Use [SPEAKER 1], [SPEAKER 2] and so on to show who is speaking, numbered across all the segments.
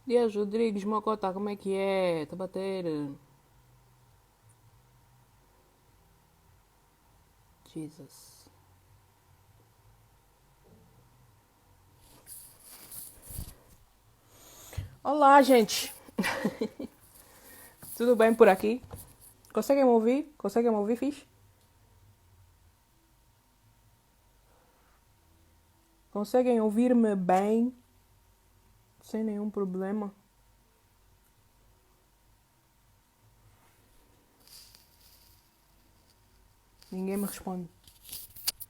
[SPEAKER 1] Dias Rodrigues, Mocota, como é que é? Tá a bater? Jesus. Olá, gente. Tudo bem por aqui? Conseguem me ouvir? Conseguem me ouvir, fixe? Conseguem ouvir-me bem? Sem nenhum problema? Ninguém me responde.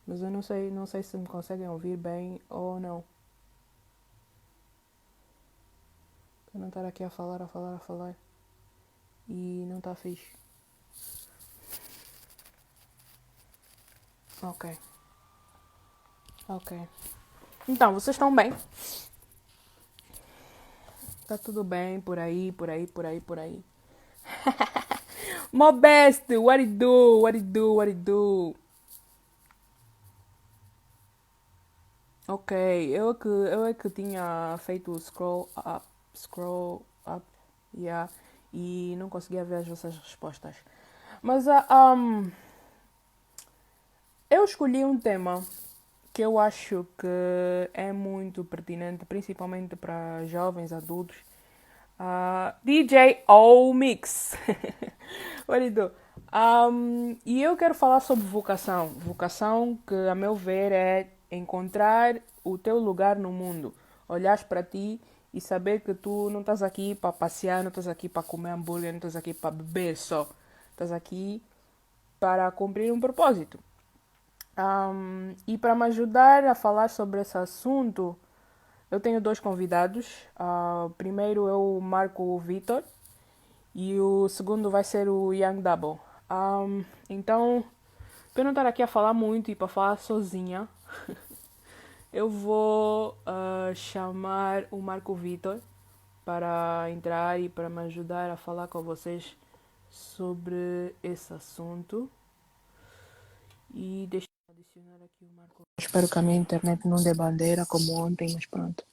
[SPEAKER 1] Mas eu não sei se me conseguem ouvir bem ou não. Para não estar aqui a falar, a falar, a falar. E não está fixe. Ok, ok. Então, vocês estão bem? Tá tudo bem por aí, por aí, por aí, por aí. My best, what it do, what it do, what it do. Ok, eu é que tinha feito o scroll up, yeah, e não conseguia ver as vossas respostas. Mas eu escolhi um tema que eu acho que é muito pertinente, principalmente para jovens adultos. DJ O Mix. What do you do? E eu quero falar sobre vocação. Vocação que, a meu ver, é encontrar o teu lugar no mundo. Olhares para ti e saber que tu não estás aqui para passear, não estás aqui para comer hambúrguer, não estás aqui para beber só. Estás aqui para cumprir um propósito. E para me ajudar a falar sobre esse assunto, eu tenho dois convidados. Primeiro é o Marco Vitor e o segundo vai ser o Young Double. Então, para não estar aqui a falar muito e para falar sozinha, eu vou chamar o Marco Vitor para entrar e para me ajudar a falar com vocês sobre esse assunto. E deixa eu adicionar aqui o Marco. Espero que a minha internet não dê bandeira como ontem, mas pronto.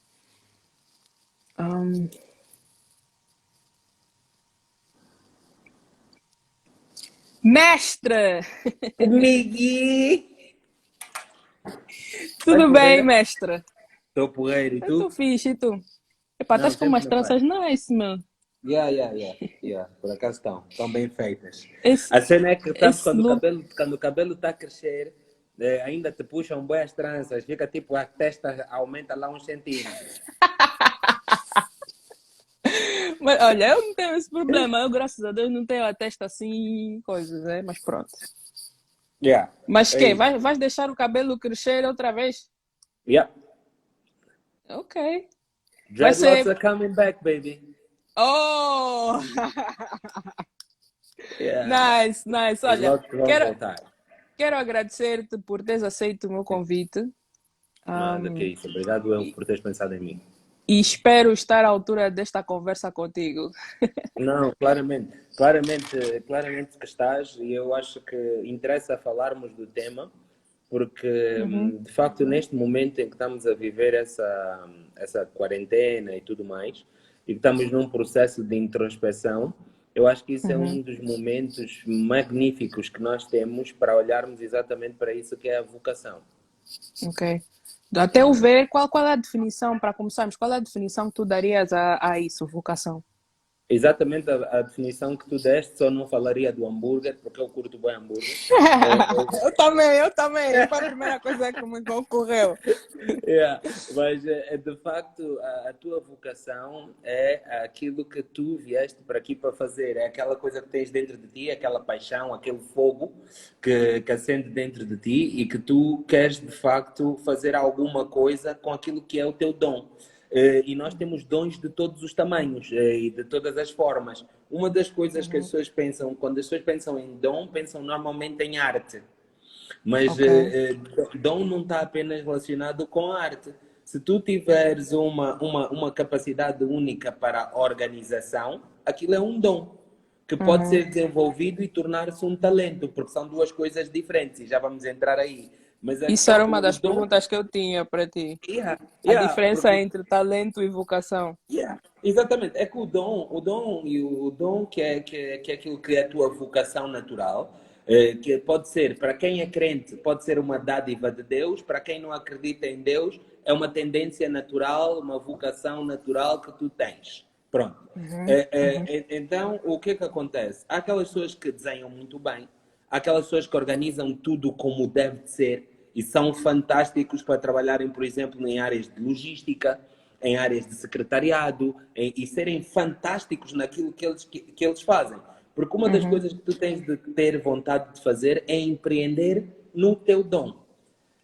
[SPEAKER 1] Ahm, Mestre!
[SPEAKER 2] Migui! Estás
[SPEAKER 1] Tudo bem,
[SPEAKER 2] porreira?
[SPEAKER 1] mestre?
[SPEAKER 2] Estou porreiro, e
[SPEAKER 1] Eu tô
[SPEAKER 2] tu?
[SPEAKER 1] fixe, e tu? Epá,
[SPEAKER 2] Não,
[SPEAKER 1] estás com
[SPEAKER 2] sempre
[SPEAKER 1] umas
[SPEAKER 2] na paz.
[SPEAKER 1] tranças nice, meu.
[SPEAKER 2] Yeah, por acaso estão bem feitas.
[SPEAKER 1] Esse,
[SPEAKER 2] A cena é que, sabes,
[SPEAKER 1] esse look.
[SPEAKER 2] quando o cabelo está a crescer, ainda te puxam boas tranças, fica tipo, a testa aumenta lá uns centímetros.
[SPEAKER 1] Mas olha, eu não tenho esse problema. Eu, graças a Deus, não tenho a testa assim, coisas, né? Mas pronto.
[SPEAKER 2] Yeah,
[SPEAKER 1] Mas
[SPEAKER 2] é
[SPEAKER 1] que?
[SPEAKER 2] isso.
[SPEAKER 1] Vais deixar o cabelo crescer outra vez?
[SPEAKER 2] Yeah,
[SPEAKER 1] Ok. Vai
[SPEAKER 2] dreadlocks
[SPEAKER 1] ser.
[SPEAKER 2] are coming back, baby.
[SPEAKER 1] Oh!
[SPEAKER 2] Yeah,
[SPEAKER 1] Nice, nice.
[SPEAKER 2] os
[SPEAKER 1] Olha,
[SPEAKER 2] locks vão
[SPEAKER 1] quero,
[SPEAKER 2] voltar.
[SPEAKER 1] quero agradecer-te por teres aceito o meu convite.
[SPEAKER 2] Nada, que
[SPEAKER 1] Um,
[SPEAKER 2] isso. Obrigado eu
[SPEAKER 1] e,
[SPEAKER 2] por teres pensado em mim.
[SPEAKER 1] e espero estar à altura desta conversa contigo.
[SPEAKER 2] Não, claramente que estás, e eu acho que interessa falarmos do tema, porque
[SPEAKER 1] Uhum,
[SPEAKER 2] de facto neste momento em que estamos a viver essa quarentena e tudo mais, e que estamos num processo de introspeção, eu acho que isso é
[SPEAKER 1] uhum.
[SPEAKER 2] um dos momentos magníficos que nós temos para olharmos exatamente para isso que é a vocação.
[SPEAKER 1] Ok. Até eu ver qual é a definição, para começarmos, qual é a definição que tu darias a isso, vocação?
[SPEAKER 2] Exatamente a definição que tu deste, só não falaria do hambúrguer, porque eu curto bem hambúrguer. É,
[SPEAKER 1] Eu também. Foi a primeira coisa que me ocorreu.
[SPEAKER 2] Yeah, mas de facto a tua vocação é aquilo que tu vieste para aqui para fazer, é aquela coisa que tens dentro de ti, aquela paixão, aquele fogo que acende dentro de ti e que tu queres de facto fazer alguma coisa com aquilo que é o teu dom. E nós temos dons de todos os tamanhos e de todas as formas. Uma das coisas que as
[SPEAKER 1] Uhum.
[SPEAKER 2] pessoas pensam, quando as pessoas pensam em dom, pensam normalmente em arte. Mas
[SPEAKER 1] Ok.
[SPEAKER 2] dom não está apenas relacionado com a arte. Se tu tiveres uma capacidade única para a organização, aquilo é um dom que pode
[SPEAKER 1] Uhum.
[SPEAKER 2] ser desenvolvido e tornar-se um talento, porque são duas coisas diferentes e já vamos entrar aí. Mas a
[SPEAKER 1] Isso
[SPEAKER 2] questão,
[SPEAKER 1] era uma
[SPEAKER 2] o
[SPEAKER 1] das
[SPEAKER 2] dom,
[SPEAKER 1] perguntas que eu tinha para ti.
[SPEAKER 2] yeah,
[SPEAKER 1] A
[SPEAKER 2] yeah,
[SPEAKER 1] diferença
[SPEAKER 2] porque
[SPEAKER 1] entre talento e vocação.
[SPEAKER 2] yeah, exatamente. É que o dom que é aquilo que é a tua vocação natural, que pode ser, para quem é crente, pode ser uma dádiva de Deus, para quem não acredita em Deus, é uma tendência natural, uma vocação natural que tu tens. Pronto.
[SPEAKER 1] Uhum, uhum,
[SPEAKER 2] Então, o que é que acontece? Há aquelas pessoas que desenham muito bem, há aquelas pessoas que organizam tudo como deve de ser e são fantásticos para trabalharem, por exemplo, em áreas de logística, em áreas de secretariado e serem fantásticos naquilo que eles fazem. Porque uma das
[SPEAKER 1] uhum.
[SPEAKER 2] coisas que tu tens de ter vontade de fazer é empreender no teu dom.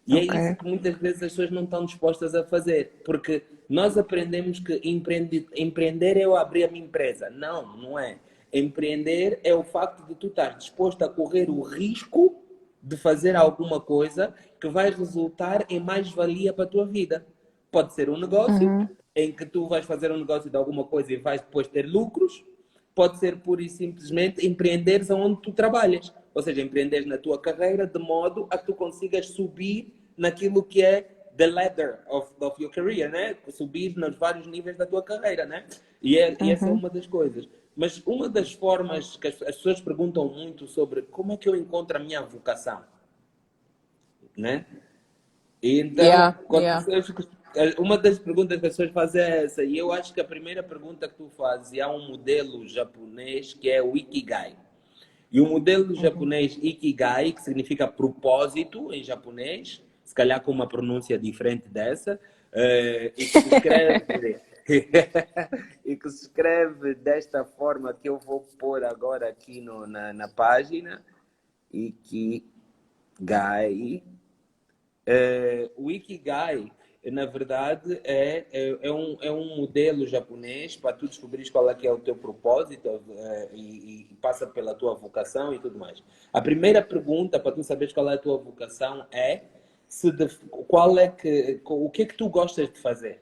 [SPEAKER 2] E é
[SPEAKER 1] Ok.
[SPEAKER 2] isso que muitas vezes as pessoas não estão dispostas a fazer, porque nós aprendemos que empreender é eu abrir a minha empresa. Não, não é. Empreender é o facto de tu estar disposto a correr o risco de fazer alguma coisa que vai resultar em mais-valia para a tua vida. Pode ser um negócio,
[SPEAKER 1] Uhum,
[SPEAKER 2] em que tu vais fazer um negócio de alguma coisa e vais depois ter lucros. Pode ser pura e simplesmente empreenderes onde tu trabalhas. Ou seja, empreenderes na tua carreira de modo a que tu consigas subir naquilo que é the ladder of your career, né? Subir nos vários níveis da tua carreira, né? E essa é
[SPEAKER 1] uhum.
[SPEAKER 2] uma das coisas. Mas uma das formas que as pessoas perguntam muito sobre como é que eu encontro a minha vocação, né? E então,
[SPEAKER 1] Yeah, yeah.
[SPEAKER 2] uma das perguntas que as pessoas fazem é essa, e eu acho que a primeira pergunta que tu fazes, e há um modelo japonês que é o Ikigai. E o modelo
[SPEAKER 1] Uhum.
[SPEAKER 2] japonês Ikigai, que significa propósito em japonês, se calhar com uma pronúncia diferente dessa, e que se escreve e que se escreve desta forma que eu vou pôr agora aqui na página, Ikigai. O Ikigai, na verdade, é um modelo japonês para tu descobrires qual é que é o teu propósito e passa pela tua vocação e tudo mais. A primeira pergunta para tu saberes qual é a tua vocação é o que é que tu gostas de fazer?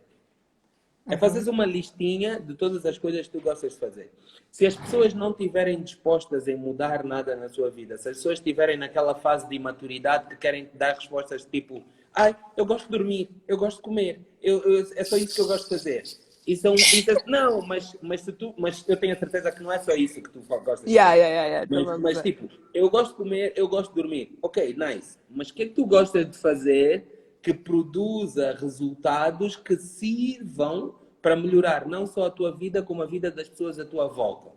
[SPEAKER 2] É
[SPEAKER 1] Uhum.
[SPEAKER 2] fazeres uma listinha de todas as coisas que tu gostas de fazer. Se as pessoas não estiverem dispostas em mudar nada na sua vida, se as pessoas estiverem naquela fase de imaturidade que querem dar respostas tipo, ai, eu gosto de dormir, eu gosto de comer, é só isso que eu gosto de fazer. Não, mas eu tenho a certeza que não é só isso que tu gostas de
[SPEAKER 1] Yeah,
[SPEAKER 2] fazer.
[SPEAKER 1] yeah, yeah, yeah. Estou a
[SPEAKER 2] Mas
[SPEAKER 1] gozar.
[SPEAKER 2] tipo, eu gosto de comer, eu gosto de dormir. Ok, nice. Mas o que é que tu gostas de fazer que produza resultados que sirvam para melhorar não só a tua vida, como a vida das pessoas à tua volta?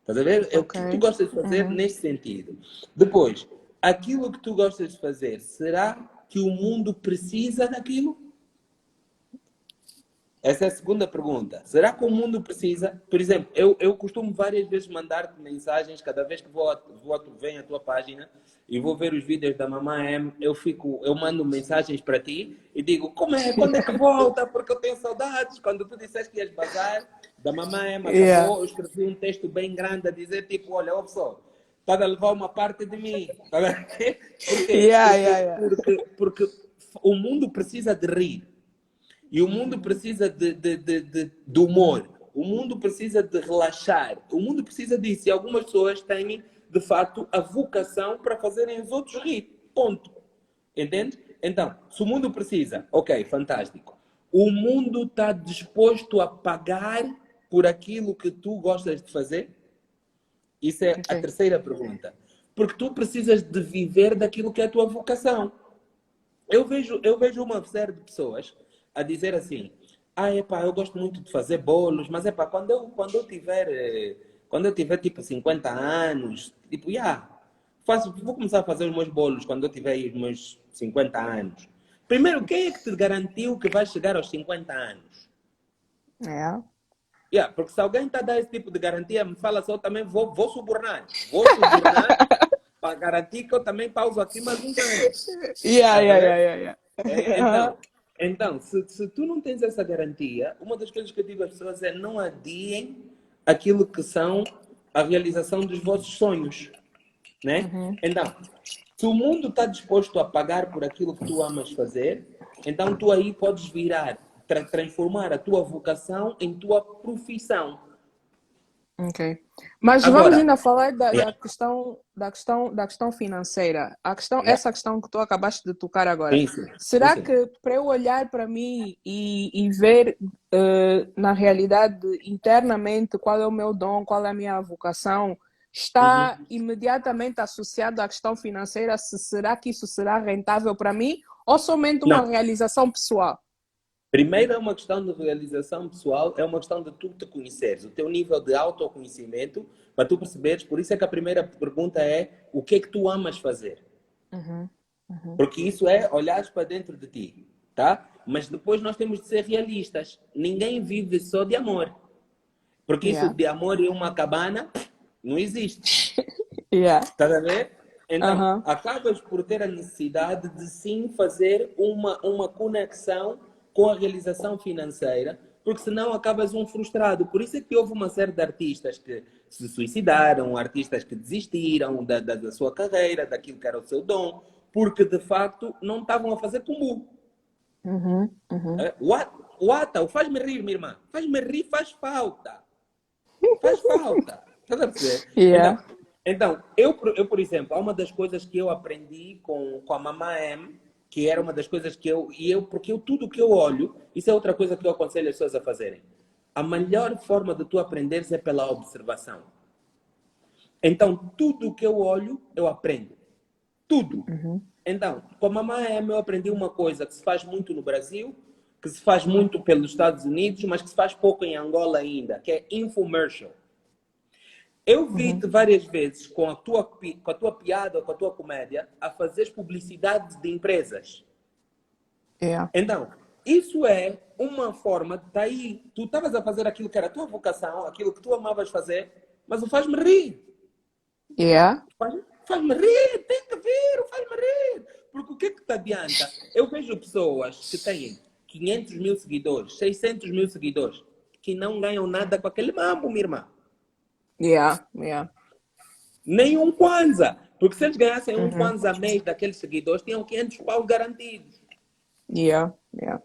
[SPEAKER 2] Estás a ver? É o
[SPEAKER 1] Ok.
[SPEAKER 2] que tu gostas de fazer
[SPEAKER 1] Uhum.
[SPEAKER 2] neste sentido. Depois, aquilo que tu gostas de fazer, será que o mundo precisa daquilo? Essa é a segunda pergunta. Será que o mundo precisa? Por exemplo, eu costumo várias vezes mandar-te mensagens, cada vez que venho à tua página e vou ver os vídeos da Mamãe M, eu mando mensagens para ti e digo, quando é que volta? Porque eu tenho saudades. Quando tu disseste que ias bazar, da Mamãe M
[SPEAKER 1] Yeah.
[SPEAKER 2] acabou, eu escrevi um texto bem grande a dizer, tipo, olha, ó pessoal, está a levar uma parte de mim. Tá a ver? Por quê?
[SPEAKER 1] Yeah,
[SPEAKER 2] Porque,
[SPEAKER 1] yeah, yeah.
[SPEAKER 2] porque o mundo precisa de rir. E o mundo precisa de humor. O mundo precisa de relaxar. O mundo precisa disso. E algumas pessoas têm, de facto, a vocação para fazerem os outros rir. Ponto. Entende? Então, se o mundo precisa, ok, fantástico. O mundo está disposto a pagar por aquilo que tu gostas de fazer? Isso é a
[SPEAKER 1] Ok.
[SPEAKER 2] terceira pergunta. Porque tu precisas de viver daquilo que é a tua vocação. Eu vejo uma série de pessoas a dizer assim: epá, eu gosto muito de fazer bolos, mas epá, quando eu tiver tipo 50 anos, tipo, vou começar a fazer os meus bolos quando eu tiver aí os meus 50 anos. Primeiro, quem é que te garantiu que vais chegar aos 50 anos?
[SPEAKER 1] Yeah.
[SPEAKER 2] Porque se alguém está a dar esse tipo de garantia, me fala só, eu também vou subornar. Vou subornar para garantir que eu também pauso aqui mais uns anos.
[SPEAKER 1] Yeah,
[SPEAKER 2] Estás a
[SPEAKER 1] yeah,
[SPEAKER 2] ver?
[SPEAKER 1] yeah, yeah, yeah.
[SPEAKER 2] Então, se tu não tens essa garantia, uma das coisas que eu digo às pessoas é não adiem aquilo que são a realização dos vossos sonhos, né?
[SPEAKER 1] Uhum.
[SPEAKER 2] Então, se o mundo está disposto a pagar por aquilo que tu amas fazer, então tu aí podes virar, transformar a tua vocação em tua profissão.
[SPEAKER 1] Ok. Mas vamos
[SPEAKER 2] Agora,
[SPEAKER 1] ainda falar
[SPEAKER 2] yeah,
[SPEAKER 1] da questão financeira.
[SPEAKER 2] yeah,
[SPEAKER 1] Essa questão que tu acabaste de tocar agora.
[SPEAKER 2] sim, sim, sim,
[SPEAKER 1] Será
[SPEAKER 2] sim.
[SPEAKER 1] que para eu olhar para mim e ver na realidade internamente qual é o meu dom, qual é a minha vocação, está
[SPEAKER 2] Uhum.
[SPEAKER 1] imediatamente associado à questão financeira? Se será que isso será rentável para mim ou somente uma
[SPEAKER 2] Não.
[SPEAKER 1] realização pessoal?
[SPEAKER 2] Primeiro é uma questão de realização pessoal, é uma questão de tu te conheceres, o teu nível de autoconhecimento, para tu perceberes. Por isso é que a primeira pergunta é o que é que tu amas fazer?
[SPEAKER 1] Uhum, uhum.
[SPEAKER 2] Porque isso é olhares para dentro de ti, tá? Mas depois nós temos de ser realistas. Ninguém vive só de amor. Porque isso
[SPEAKER 1] Yeah.
[SPEAKER 2] de amor e uma cabana não existe.
[SPEAKER 1] Yeah.
[SPEAKER 2] Estás a ver? Então,
[SPEAKER 1] Aham.
[SPEAKER 2] acabas por ter a necessidade de sim fazer uma conexão com a realização financeira, porque senão acabas um frustrado. Por isso é que houve uma série de artistas que se suicidaram, artistas que desistiram da sua carreira, daquilo que era o seu dom, porque de facto não estavam a fazer como.
[SPEAKER 1] Uhum, uhum.
[SPEAKER 2] O faz-me rir, minha irmã. Faz-me rir, faz falta. Faz falta. Estás a perceber?
[SPEAKER 1] Yeah.
[SPEAKER 2] Então, por exemplo, há uma das coisas que eu aprendi com a Mamã M, que era uma das coisas que porque tudo que eu olho, isso é outra coisa que eu aconselho as pessoas a fazerem. A melhor forma de tu aprenderes é pela observação. Então, tudo que eu olho, eu aprendo. Tudo.
[SPEAKER 1] Uhum.
[SPEAKER 2] Então, com a Mamã M, eu aprendi uma coisa que se faz muito no Brasil, que se faz muito pelos Estados Unidos, mas que se faz pouco em Angola ainda, que é infomercial. Eu
[SPEAKER 1] Uhum.
[SPEAKER 2] vi-te várias vezes com a tua piada ou com a tua comédia a fazer publicidade de empresas.
[SPEAKER 1] Yeah.
[SPEAKER 2] Então, isso é uma forma de aí. Tu estavas a fazer aquilo que era a tua vocação, aquilo que tu amavas fazer, mas o faz-me rir.
[SPEAKER 1] Yeah.
[SPEAKER 2] Faz-me rir, tem que ver, o faz-me rir. Porque o que é que te adianta? Eu vejo pessoas que têm 500 mil seguidores, 600 mil seguidores, que não ganham nada com aquele mambo, minha irmã.
[SPEAKER 1] Yeah. Yeah.
[SPEAKER 2] Nem um Kwanza. Porque se eles ganhassem um
[SPEAKER 1] Uhum.
[SPEAKER 2] Kwanza mês daqueles seguidores, tinham 500 paus garantidos.
[SPEAKER 1] Yeah. Yeah.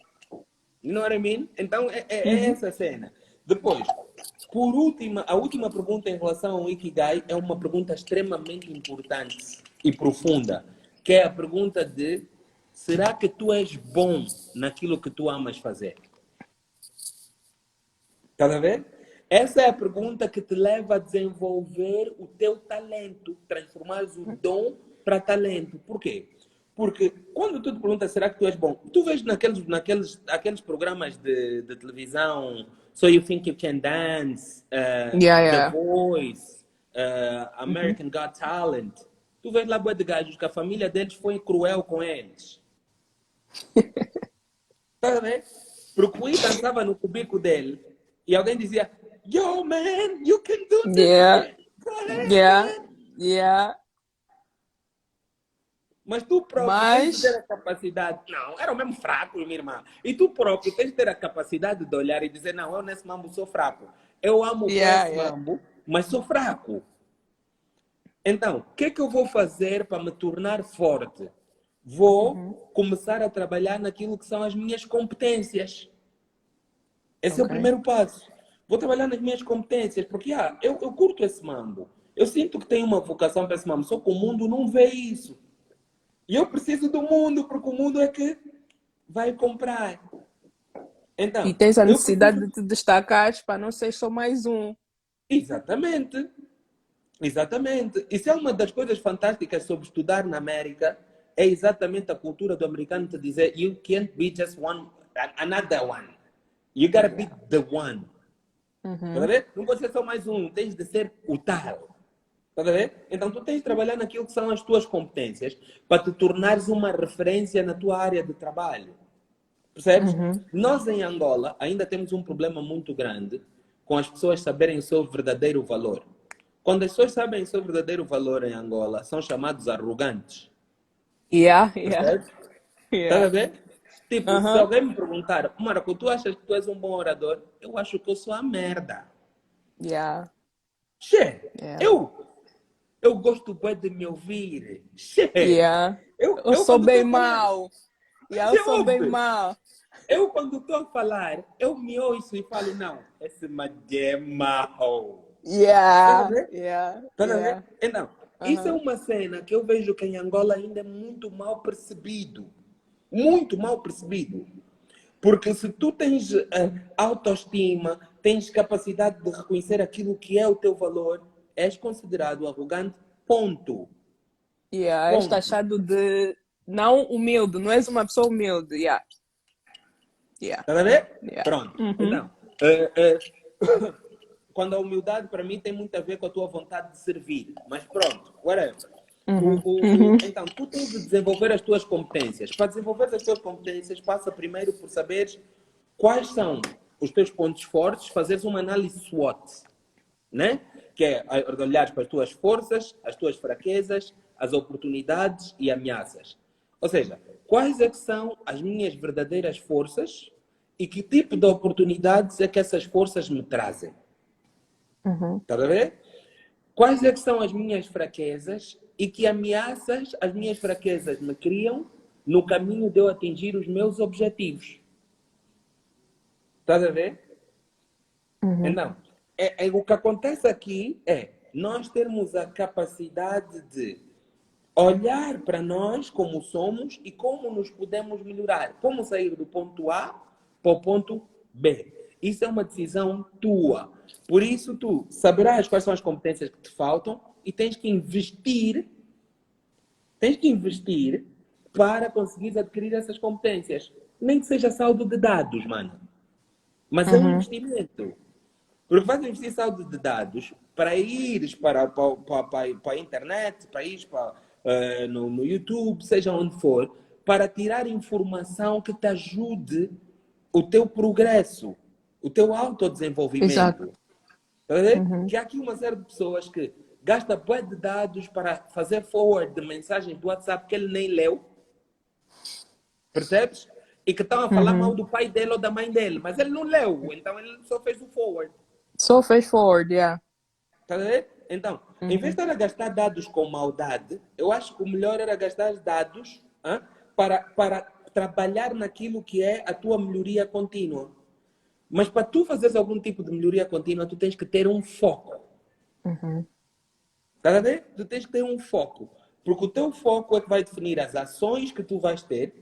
[SPEAKER 2] You know what I mean? Então, é
[SPEAKER 1] Uhum.
[SPEAKER 2] essa a cena. Depois, por última, a última pergunta em relação ao Ikigai é uma pergunta extremamente importante e profunda, que é a pergunta de: será que tu és bom naquilo que tu amas fazer? Estás a ver? Essa é a pergunta que te leva a desenvolver o teu talento, transformares o dom para talento. Por quê? Porque quando tu te perguntas, será que tu és bom? Tu vês aqueles programas de televisão, So You Think You Can Dance,
[SPEAKER 1] Yeah.
[SPEAKER 2] The
[SPEAKER 1] Yeah.
[SPEAKER 2] Voice,
[SPEAKER 1] Uhum.
[SPEAKER 2] American Got Talent. Tu vês lá bué de gajos que a família deles foi cruel com eles. Estás a ver? Porque o Rui dançava no cubico dele e alguém dizia: Yo, man, you can do this
[SPEAKER 1] Yeah.
[SPEAKER 2] shit. Go ahead,
[SPEAKER 1] Yeah.
[SPEAKER 2] man.
[SPEAKER 1] Yeah.
[SPEAKER 2] Mas tu próprio tens de ter
[SPEAKER 1] Mas.
[SPEAKER 2] a capacidade. Não, era o mesmo fraco, minha irmã. E tu próprio tens de ter a capacidade de olhar e dizer: Não, eu nesse mambo sou fraco. Eu amo com
[SPEAKER 1] Yeah.
[SPEAKER 2] esse
[SPEAKER 1] Yeah.
[SPEAKER 2] mambo, mas sou fraco. Então, o que é que eu vou fazer para me tornar forte?
[SPEAKER 1] Uhum.
[SPEAKER 2] Vou começar a trabalhar naquilo que são as minhas competências. Esse é o
[SPEAKER 1] Ok.
[SPEAKER 2] primeiro passo. Vou trabalhar nas minhas competências, porque eu curto esse mambo. Eu sinto que tenho uma vocação para esse mambo, só que o mundo não vê isso. E eu preciso do mundo, porque o mundo é que vai comprar.
[SPEAKER 1] E
[SPEAKER 2] Então,
[SPEAKER 1] tens a
[SPEAKER 2] eu
[SPEAKER 1] necessidade
[SPEAKER 2] preciso.
[SPEAKER 1] de te destacar para não ser só mais um.
[SPEAKER 2] Exatamente. Exatamente. Isso é uma das coisas fantásticas sobre estudar na América. É exatamente a cultura do americano te dizer: You can't be just one, another one. You gotta be
[SPEAKER 1] Yeah.
[SPEAKER 2] the one. Tá a
[SPEAKER 1] Uhum.
[SPEAKER 2] ver? Não pode ser só mais um, tens de ser o tal. Tá a ver? Então tu tens de trabalhar naquilo que são as tuas competências para te tornares uma referência na tua área de trabalho. Percebes?
[SPEAKER 1] Uhum.
[SPEAKER 2] Nós em Angola ainda temos um problema muito grande com as pessoas saberem o seu verdadeiro valor. Quando as pessoas sabem o seu verdadeiro valor em Angola, são chamados arrogantes.
[SPEAKER 1] Yeah. Yeah.
[SPEAKER 2] Percebes? Estás
[SPEAKER 1] Yeah.
[SPEAKER 2] a ver? Tipo, se
[SPEAKER 1] Aham.
[SPEAKER 2] alguém me perguntar: Marco, tu achas que tu és um bom orador? Eu acho que eu sou a merda.
[SPEAKER 1] Yeah.
[SPEAKER 2] Che,
[SPEAKER 1] Yeah.
[SPEAKER 2] eu gosto bem de me ouvir. Che,
[SPEAKER 1] Yeah. Eu
[SPEAKER 2] eu
[SPEAKER 1] sou
[SPEAKER 2] quando estou
[SPEAKER 1] bem
[SPEAKER 2] a falar,
[SPEAKER 1] mau. Yeah, eu
[SPEAKER 2] você
[SPEAKER 1] sou bem
[SPEAKER 2] ouve?
[SPEAKER 1] mau.
[SPEAKER 2] Eu quando estou a falar, eu me ouço e falo: não, esse magia é mau. Estás a
[SPEAKER 1] Yeah,
[SPEAKER 2] ver?
[SPEAKER 1] yeah,
[SPEAKER 2] Estás a ver?
[SPEAKER 1] yeah.
[SPEAKER 2] Então, isso é
[SPEAKER 1] Aham.
[SPEAKER 2] uma cena que eu vejo que em Angola ainda é muito mal percebido. Muito mal percebido. Porque se tu tens autoestima, tens capacidade de reconhecer aquilo que é o teu valor, és considerado arrogante, ponto.
[SPEAKER 1] Yeah, és
[SPEAKER 2] Ponto.
[SPEAKER 1] taxado de não humilde, não és uma pessoa humilde. Yeah, yeah,
[SPEAKER 2] Estás a ver?
[SPEAKER 1] yeah.
[SPEAKER 2] Pronto.
[SPEAKER 1] Uhum,
[SPEAKER 2] Então, eh, eh, quando a humildade para mim tem muito a ver com a tua vontade de servir. Mas pronto, whatever.
[SPEAKER 1] uhum, uhum,
[SPEAKER 2] Então, tu tens de desenvolver as tuas competências. Para desenvolver as tuas competências, passa primeiro por saberes quais são os teus pontos fortes, fazeres uma análise SWOT, né? Que é olhar para as tuas forças, as tuas fraquezas, as oportunidades e ameaças. Ou seja, quais é que são as minhas verdadeiras forças e que tipo de oportunidades é que essas forças me trazem?
[SPEAKER 1] uhum.
[SPEAKER 2] Está a ver? Quais é que são as minhas fraquezas e que ameaças as minhas fraquezas me criam no caminho de eu atingir os meus objetivos? Estás a ver?
[SPEAKER 1] Uhum.
[SPEAKER 2] Então, o que acontece aqui é nós termos a capacidade de olhar para nós como somos e como nos podemos melhorar. Como sair do ponto A para o ponto B. Isso é uma decisão tua. Por isso, tu saberás quais são as competências que te faltam e tens que investir para conseguir adquirir essas competências. Nem que seja saldo de dados, mano. Mas é um
[SPEAKER 1] Uhum.
[SPEAKER 2] investimento. Porque vais investir saldo de dados para ires para a internet, para ires no YouTube, seja onde for, para tirar informação que te ajude o teu progresso, o teu
[SPEAKER 1] Exato.
[SPEAKER 2] autodesenvolvimento. Está a ver?
[SPEAKER 1] Uhum.
[SPEAKER 2] Que há aqui uma série de pessoas que gasta bué de dados para fazer forward de mensagens do WhatsApp que ele nem leu, percebes? E que estão a falar mal
[SPEAKER 1] Uhum.
[SPEAKER 2] do pai dele ou da mãe dele, mas ele não leu, então ele só fez o forward.
[SPEAKER 1] Só fez forward, yeah.
[SPEAKER 2] Tá a ver? Então, em vez
[SPEAKER 1] Uhum.
[SPEAKER 2] de estar a gastar dados com maldade, eu acho que o melhor era gastar os dados para trabalhar naquilo que é a tua melhoria contínua. Mas para tu fazeres algum tipo de melhoria contínua, tu tens que ter um foco.
[SPEAKER 1] Uhum.
[SPEAKER 2] Tá a ver? Tu tens que ter um foco. Porque o teu foco é que vai definir as ações que tu vais ter,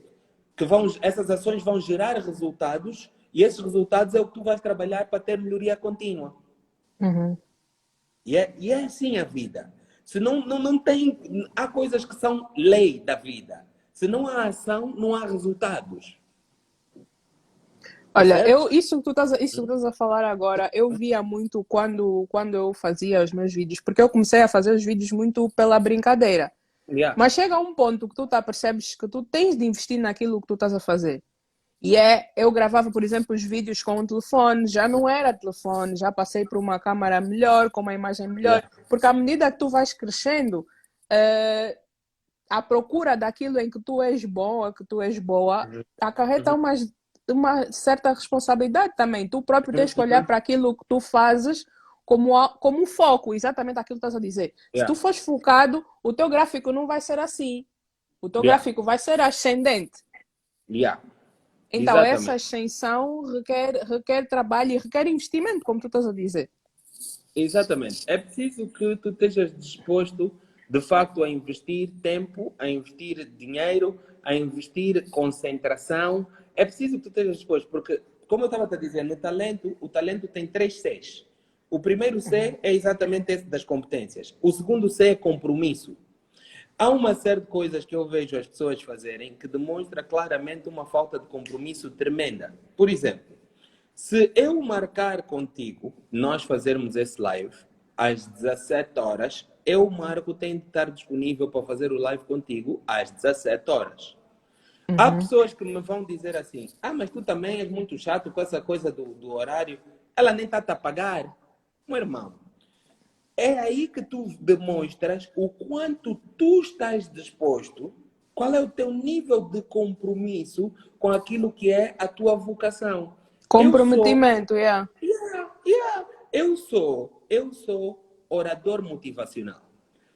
[SPEAKER 2] essas ações vão gerar resultados, e esses resultados é o que tu vais trabalhar para ter melhoria contínua.
[SPEAKER 1] Uhum.
[SPEAKER 2] E é assim a vida. Se não tem. Há coisas que são lei da vida. Se não há ação, não há resultados.
[SPEAKER 1] Olha,
[SPEAKER 2] Percebes?
[SPEAKER 1] isso que tu estás a falar agora, eu via muito quando eu fazia os meus vídeos, porque eu comecei a fazer os vídeos muito pela brincadeira.
[SPEAKER 2] Yeah.
[SPEAKER 1] Mas chega a um ponto que tu percebes que tu tens de investir naquilo que tu estás a fazer. Eu gravava, por exemplo, os vídeos com um telefone, já não era telefone, já passei por uma câmera melhor, com uma imagem melhor,
[SPEAKER 2] Yeah.
[SPEAKER 1] porque à medida que tu vais crescendo, a procura daquilo em que tu és bom, que tu és boa,
[SPEAKER 2] Uhum.
[SPEAKER 1] acarreta
[SPEAKER 2] Uhum.
[SPEAKER 1] uma certa responsabilidade também. Tu próprio tens que olhar
[SPEAKER 2] Uhum.
[SPEAKER 1] para aquilo que tu fazes como um foco, exatamente aquilo que estás a dizer. Se tu
[SPEAKER 2] Yeah.
[SPEAKER 1] fores focado, o teu gráfico não vai ser assim. O teu
[SPEAKER 2] Yeah.
[SPEAKER 1] gráfico vai ser ascendente.
[SPEAKER 2] Yeah.
[SPEAKER 1] Então, essa
[SPEAKER 2] Exatamente.
[SPEAKER 1] ascensão requer trabalho e requer investimento, como tu estás a dizer.
[SPEAKER 2] Exatamente. É preciso que tu estejas disposto, de facto, a investir tempo, a investir dinheiro, a investir concentração. É preciso que tu estejas disposto, porque, como eu estava a te dizer, no talento, o talento tem três Cs. O primeiro C é exatamente esse das competências. O segundo C é compromisso. Há uma série de coisas que eu vejo as pessoas fazerem que demonstra claramente uma falta de compromisso tremenda. Por exemplo, se eu marcar contigo, nós fazermos esse live às 17 horas, eu, Marco, tenho de estar disponível para fazer o live contigo às 17 horas. Há
[SPEAKER 1] Uhum.
[SPEAKER 2] pessoas que me vão dizer assim: ah, mas tu também és muito chato com essa coisa do horário. Ela nem está a pagar. Meu irmão, é aí que tu demonstras o quanto tu estás disposto, qual é o teu nível de compromisso com aquilo que é a tua vocação. Eu sou
[SPEAKER 1] Comprometimento, yeah.
[SPEAKER 2] Yeah, yeah. Eu sou orador motivacional.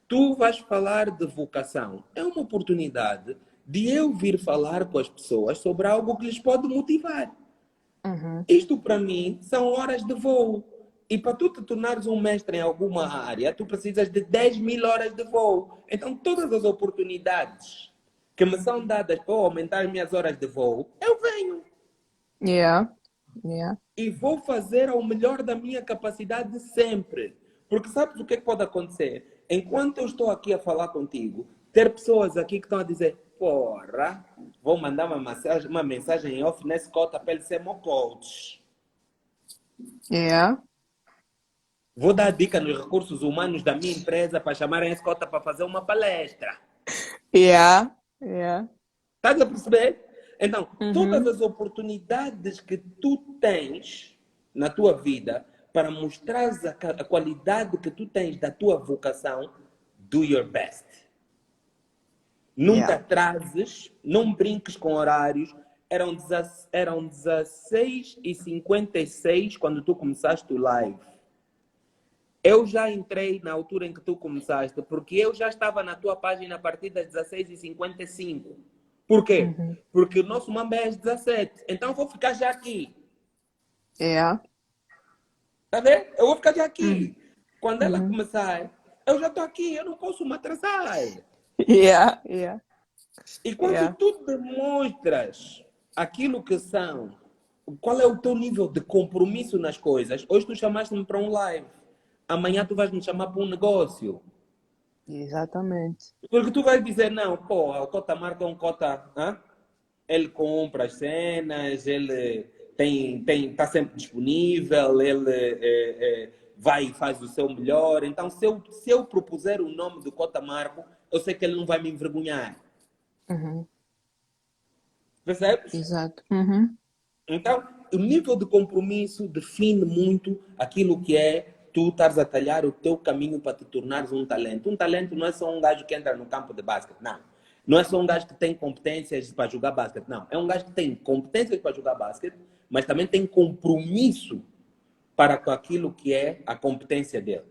[SPEAKER 2] Tu vais falar de vocação. É uma oportunidade de eu vir falar com as pessoas sobre algo que lhes pode motivar.
[SPEAKER 1] Uhum.
[SPEAKER 2] Isto para mim são horas de voo. E para tu te tornares um mestre em alguma área, tu precisas de 10.000 horas de voo. Então, todas as oportunidades que me são dadas para eu aumentar as minhas horas de voo, eu venho.
[SPEAKER 1] Yeah. Yeah.
[SPEAKER 2] E vou fazer ao melhor da minha capacidade sempre. Porque sabes o que é que pode acontecer? Enquanto eu estou aqui a falar contigo, ter pessoas aqui que estão a dizer, porra, vou mandar uma mensagem em off nesse cota para ele ser meu coach.
[SPEAKER 1] Yeah.
[SPEAKER 2] Vou dar dica nos recursos humanos da minha empresa para chamarem esse cota para fazer uma palestra.
[SPEAKER 1] Yeah. Yeah.
[SPEAKER 2] Estás a perceber? Então, todas
[SPEAKER 1] Uhum.
[SPEAKER 2] as oportunidades que tu tens na tua vida para mostrar a qualidade que tu tens da tua vocação, do your best. Não te
[SPEAKER 1] Yeah.
[SPEAKER 2] atrases, não brinques com horários. Eram 16h56 quando tu começaste o live. Eu já entrei na altura em que tu começaste, porque eu já estava na tua página a partir das 16h55. Por quê?
[SPEAKER 1] Uhum.
[SPEAKER 2] Porque o nosso mamba é às 17. Então eu vou ficar já aqui.
[SPEAKER 1] Yeah.
[SPEAKER 2] Tá vendo? Eu vou ficar já
[SPEAKER 1] Uhum.
[SPEAKER 2] aqui. Quando ela
[SPEAKER 1] Uhum.
[SPEAKER 2] começar, eu já estou aqui, eu não posso me atrasar.
[SPEAKER 1] Yeah. Yeah.
[SPEAKER 2] E quando
[SPEAKER 1] Yeah.
[SPEAKER 2] tu demonstras aquilo que são, qual é o teu nível de compromisso nas coisas, hoje tu chamaste-me para um live, amanhã tu vais me chamar para um negócio.
[SPEAKER 1] Exatamente.
[SPEAKER 2] Porque tu vais dizer, não, pô, o Cota Marca é um Cota, ele compra as cenas, ele tá sempre disponível, ele vai e faz o seu melhor. Então, se eu propuser o nome do Cota Marco, eu sei que ele não vai me envergonhar.
[SPEAKER 1] Uhum.
[SPEAKER 2] Percebes?
[SPEAKER 1] Exato. Uhum.
[SPEAKER 2] Então, o nível de compromisso define muito aquilo que é tu estares a talhar o teu caminho para te tornares um talento. Um talento não é só um gajo que entra no campo de basquete, não. Não é só um gajo que tem competências para jogar basquete, não. É um gajo que tem competências para jogar basquete, mas também tem compromisso para com aquilo que é a competência dele.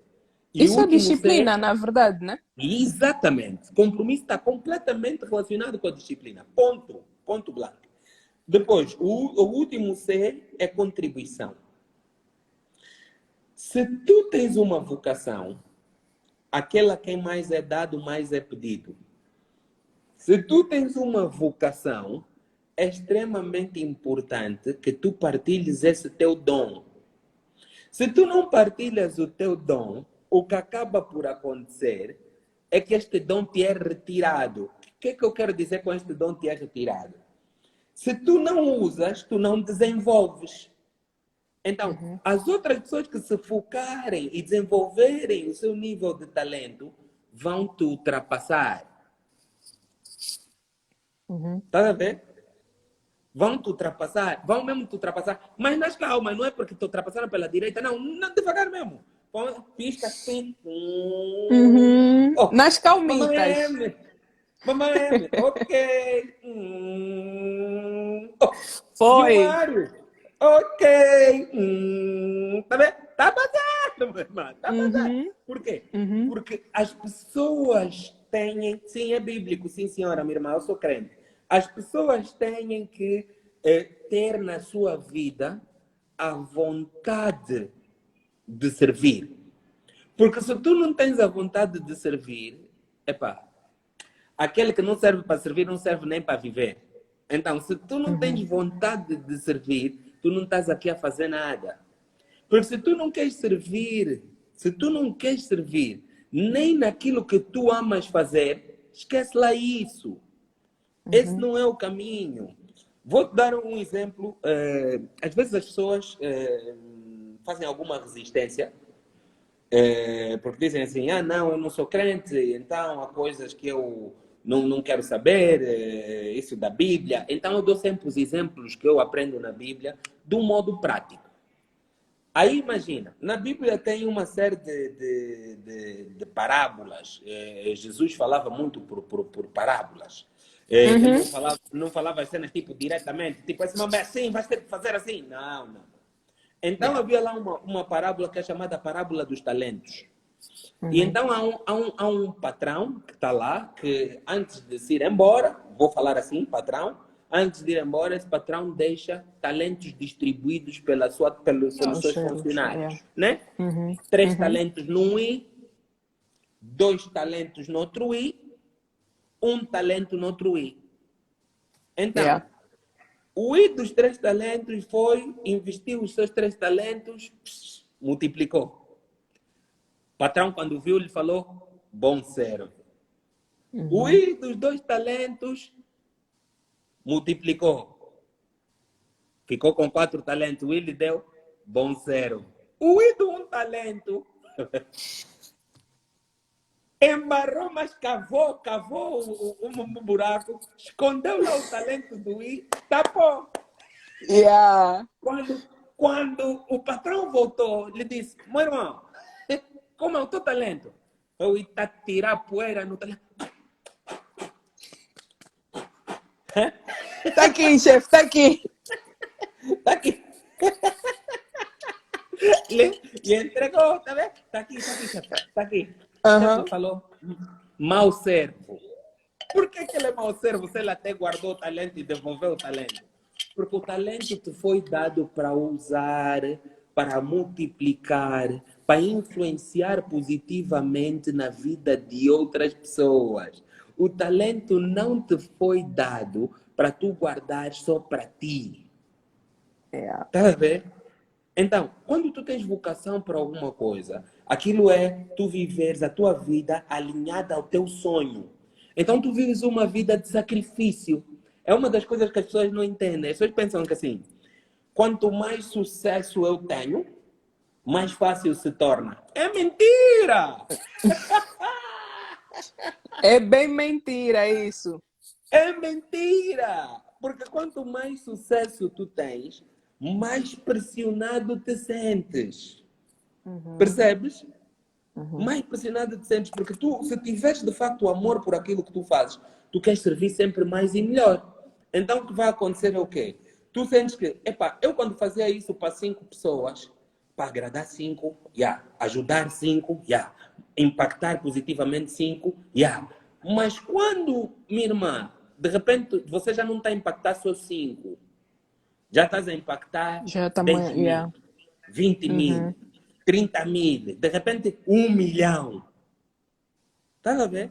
[SPEAKER 2] E o
[SPEAKER 1] Isso é
[SPEAKER 2] último
[SPEAKER 1] disciplina,
[SPEAKER 2] C,
[SPEAKER 1] na verdade, né?
[SPEAKER 2] exatamente. Compromisso está completamente relacionado com a disciplina. Ponto. Ponto blanco. Depois, o último C é contribuição. Se tu tens uma vocação, aquela quem mais é dado, mais é pedido. Se tu tens uma vocação, é extremamente importante que tu partilhes esse teu dom. Se tu não partilhas o teu dom, o que acaba por acontecer é que este dom te é retirado. O que é que eu quero dizer com este dom te é retirado? Se tu não usas, tu não desenvolves. Então,
[SPEAKER 1] Uhum.
[SPEAKER 2] as outras pessoas que se focarem e desenvolverem o seu nível de talento vão te ultrapassar.
[SPEAKER 1] Uhum.
[SPEAKER 2] Está a ver? Vão te ultrapassar, vão mesmo te ultrapassar. Mas nas calmas, não é porque te ultrapassaram pela direita, não, não devagar mesmo. Pisca assim.
[SPEAKER 1] Uhum.
[SPEAKER 2] Oh,
[SPEAKER 1] Nas
[SPEAKER 2] mamãe
[SPEAKER 1] calmitas.
[SPEAKER 2] M. Mamãe M. Ok. Oh,
[SPEAKER 1] Foi.
[SPEAKER 2] Gilmário. Ok. Tá vendo? Tá passando, meu irmão. Tá passando.
[SPEAKER 1] Uhum.
[SPEAKER 2] Por quê?
[SPEAKER 1] Uhum.
[SPEAKER 2] Porque as pessoas têm... Sim, é bíblico. Sim, senhora, minha irmã. Eu sou crente. As pessoas têm que ter na sua vida a vontade de servir. Porque se tu não tens a vontade de servir, epá, aquele que não serve para servir não serve nem para viver. Então, se tu não tens
[SPEAKER 1] Uhum.
[SPEAKER 2] vontade de servir, tu não estás aqui a fazer nada. Porque se tu não queres servir, se tu não queres servir nem naquilo que tu amas fazer, esquece lá isso. Esse
[SPEAKER 1] Uhum.
[SPEAKER 2] não é o caminho. Vou-te dar um exemplo. Às vezes as pessoas fazem alguma resistência porque dizem assim, não, eu não sou crente, então há coisas que eu não quero saber, isso da Bíblia. Então eu dou sempre os exemplos que eu aprendo na Bíblia de um modo prático. Aí imagina, na Bíblia tem uma série de parábolas. Jesus falava muito por parábolas. Ele
[SPEAKER 1] Uhum.
[SPEAKER 2] não falava as cenas tipo diretamente, tipo assim, mas assim, vais ter que fazer assim. Não, não. Então
[SPEAKER 1] Yeah.
[SPEAKER 2] havia lá uma parábola que é chamada parábola dos talentos. E
[SPEAKER 1] Uhum.
[SPEAKER 2] então há um patrão que está lá, que antes de se ir embora, vou falar assim, patrão, antes de ir embora, esse patrão deixa talentos distribuídos pelos seus funcionários, né?
[SPEAKER 1] Uhum.
[SPEAKER 2] 3
[SPEAKER 1] Uhum.
[SPEAKER 2] talentos num I, 2 talentos no outro I, 1 talento no outro I. Então, o I dos 3 talentos foi, investiu os seus 3 talentos, multiplicou. O patrão, quando viu, lhe falou, bom servo. O I dos 2 talentos, multiplicou. Ficou com 4 talentos. O I lhe deu, bom servo. O I do 1 talento, embarrou, mas cavou um buraco, escondeu lá o talento do I, tapou. Quando o patrão voltou, ele disse, meu irmão, como é o teu talento? Eu ia tirar poeira no talento.
[SPEAKER 1] Tá aqui, chefe, tá aqui.
[SPEAKER 2] Tá aqui. E entregou, tá vendo? Tá aqui, chefe, tá aqui. O chefe falou, mau servo. Por que ele é mau servo se ele até guardou o talento e devolveu o talento? Porque o talento te foi dado para usar, para multiplicar, para influenciar positivamente na vida de outras pessoas. O talento não te foi dado para tu guardar só para ti. Tá a ver? Então, quando tu tens vocação para alguma coisa, aquilo é tu viveres a tua vida alinhada ao teu sonho. Então, tu vives uma vida de sacrifício. É uma das coisas que as pessoas não entendem. As pessoas pensam que assim, quanto mais sucesso eu tenho, mais fácil se torna. É mentira!
[SPEAKER 1] É bem mentira isso.
[SPEAKER 2] É mentira! Porque quanto mais sucesso tu tens, mais pressionado te sentes. Percebes? Mais pressionado te sentes. Porque tu, se tiveres de facto amor por aquilo que tu fazes, tu queres servir sempre mais e melhor. Então o que vai acontecer é o quê? Tu sentes que, epá, eu quando fazia isso para 5 pessoas, para agradar 5, ajudar 5, impactar positivamente 5, mas quando, minha irmã, de repente você já não está a impactar só 5, já estás a impactar
[SPEAKER 1] Já tá
[SPEAKER 2] 10 mil, 20 mil, 30 mil, de repente 1 milhão. Estás a ver?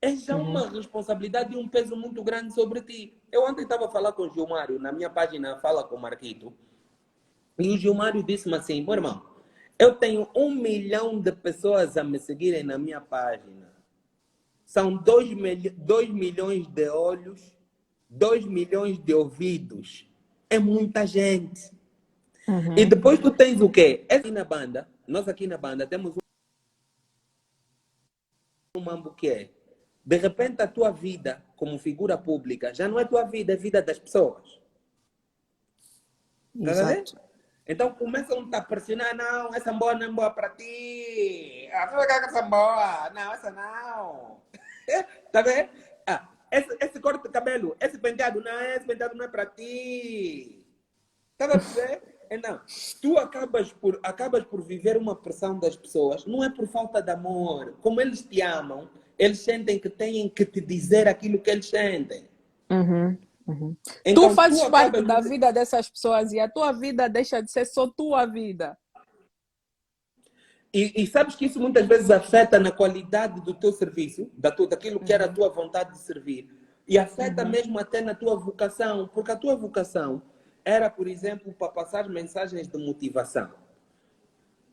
[SPEAKER 2] É já uma responsabilidade e um peso muito grande sobre ti. Eu ontem estava a falar com o Gilmário, na minha página Fala com o Marquito, e o Gilmário disse-me assim, meu irmão, eu tenho 1 milhão de pessoas a me seguirem na minha página. São 2 milhões de olhos, 2 milhões de ouvidos. É muita gente. E depois tu tens o quê? Nós aqui na banda temos um mambo que é, de repente a tua vida como figura pública já não é tua vida, é vida das pessoas.
[SPEAKER 1] Exato.
[SPEAKER 2] Então começam a pressionar, não, essa boa não é boa para ti. Essa boa, não, essa não. Tá vendo? Esse corte de cabelo, esse penteado não é para ti. Tá vendo? Então, tu acabas por viver uma pressão das pessoas, não é por falta de amor. Como eles te amam, eles sentem que têm que te dizer aquilo que eles sentem.
[SPEAKER 1] Tu
[SPEAKER 2] Então,
[SPEAKER 1] fazes parte da vida dessas pessoas e a tua vida deixa de ser só tua vida.
[SPEAKER 2] E sabes que isso muitas vezes afeta na qualidade do teu serviço, daquilo que era a tua vontade de servir. E afeta mesmo até na tua vocação, porque a tua vocação era, por exemplo, para passar mensagens de motivação.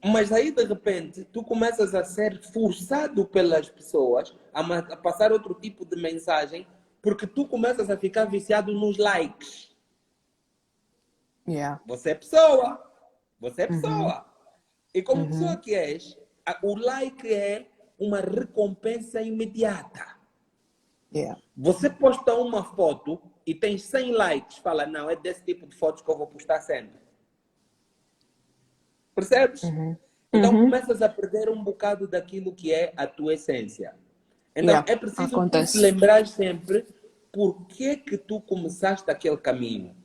[SPEAKER 2] Mas aí, de repente, tu começas a ser forçado pelas pessoas a passar outro tipo de mensagem, porque tu começas a ficar viciado nos likes. Você é pessoa. Você é pessoa. E como pessoa que és, o like é uma recompensa imediata. Você posta uma foto e tem 100 likes, fala, não, é desse tipo de fotos que eu vou postar sempre. Percebes? Então começas a perder um bocado daquilo que é a tua essência. Então é preciso tu te lembrar sempre por que tu começaste aquele caminho.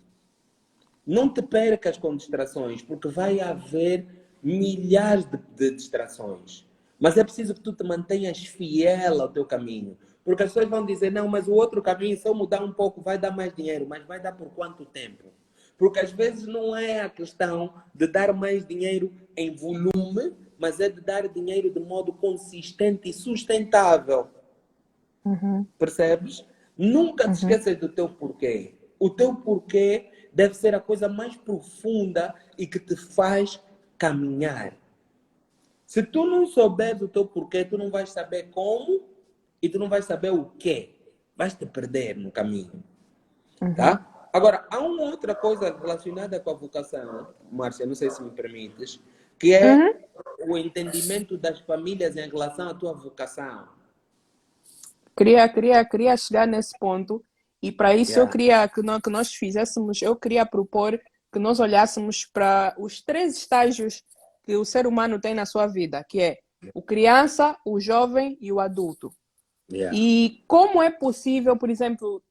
[SPEAKER 2] Não te percas com distrações, porque vai haver milhares de distrações. Mas é preciso que tu te mantenhas fiel ao teu caminho. Porque as pessoas vão dizer, não, mas o outro caminho, se eu mudar um pouco, vai dar mais dinheiro. Mas vai dar por quanto tempo? Porque às vezes não é a questão de dar mais dinheiro em volume, mas é de dar dinheiro de modo consistente e sustentável. Percebes? Nunca te
[SPEAKER 1] Uhum.
[SPEAKER 2] esqueças do teu porquê. O teu porquê deve ser a coisa mais profunda e que te faz caminhar. Se tu não souberes o teu porquê, tu não vais saber como e tu não vais saber o quê. Vais te perder no caminho.
[SPEAKER 1] Uhum.
[SPEAKER 2] Tá? Agora, há uma outra coisa relacionada com a vocação, Márcia, não sei se me permites, que
[SPEAKER 1] Uhum.
[SPEAKER 2] é o entendimento das famílias em relação à tua vocação.
[SPEAKER 1] Queria chegar nesse ponto e para isso eu
[SPEAKER 2] Yeah.
[SPEAKER 1] queria que nós fizéssemos, eu queria propor que nós olhássemos para os três estágios que o ser humano tem na sua vida, que é o criança, o jovem e o adulto.
[SPEAKER 2] Yeah.
[SPEAKER 1] E como é possível, por exemplo,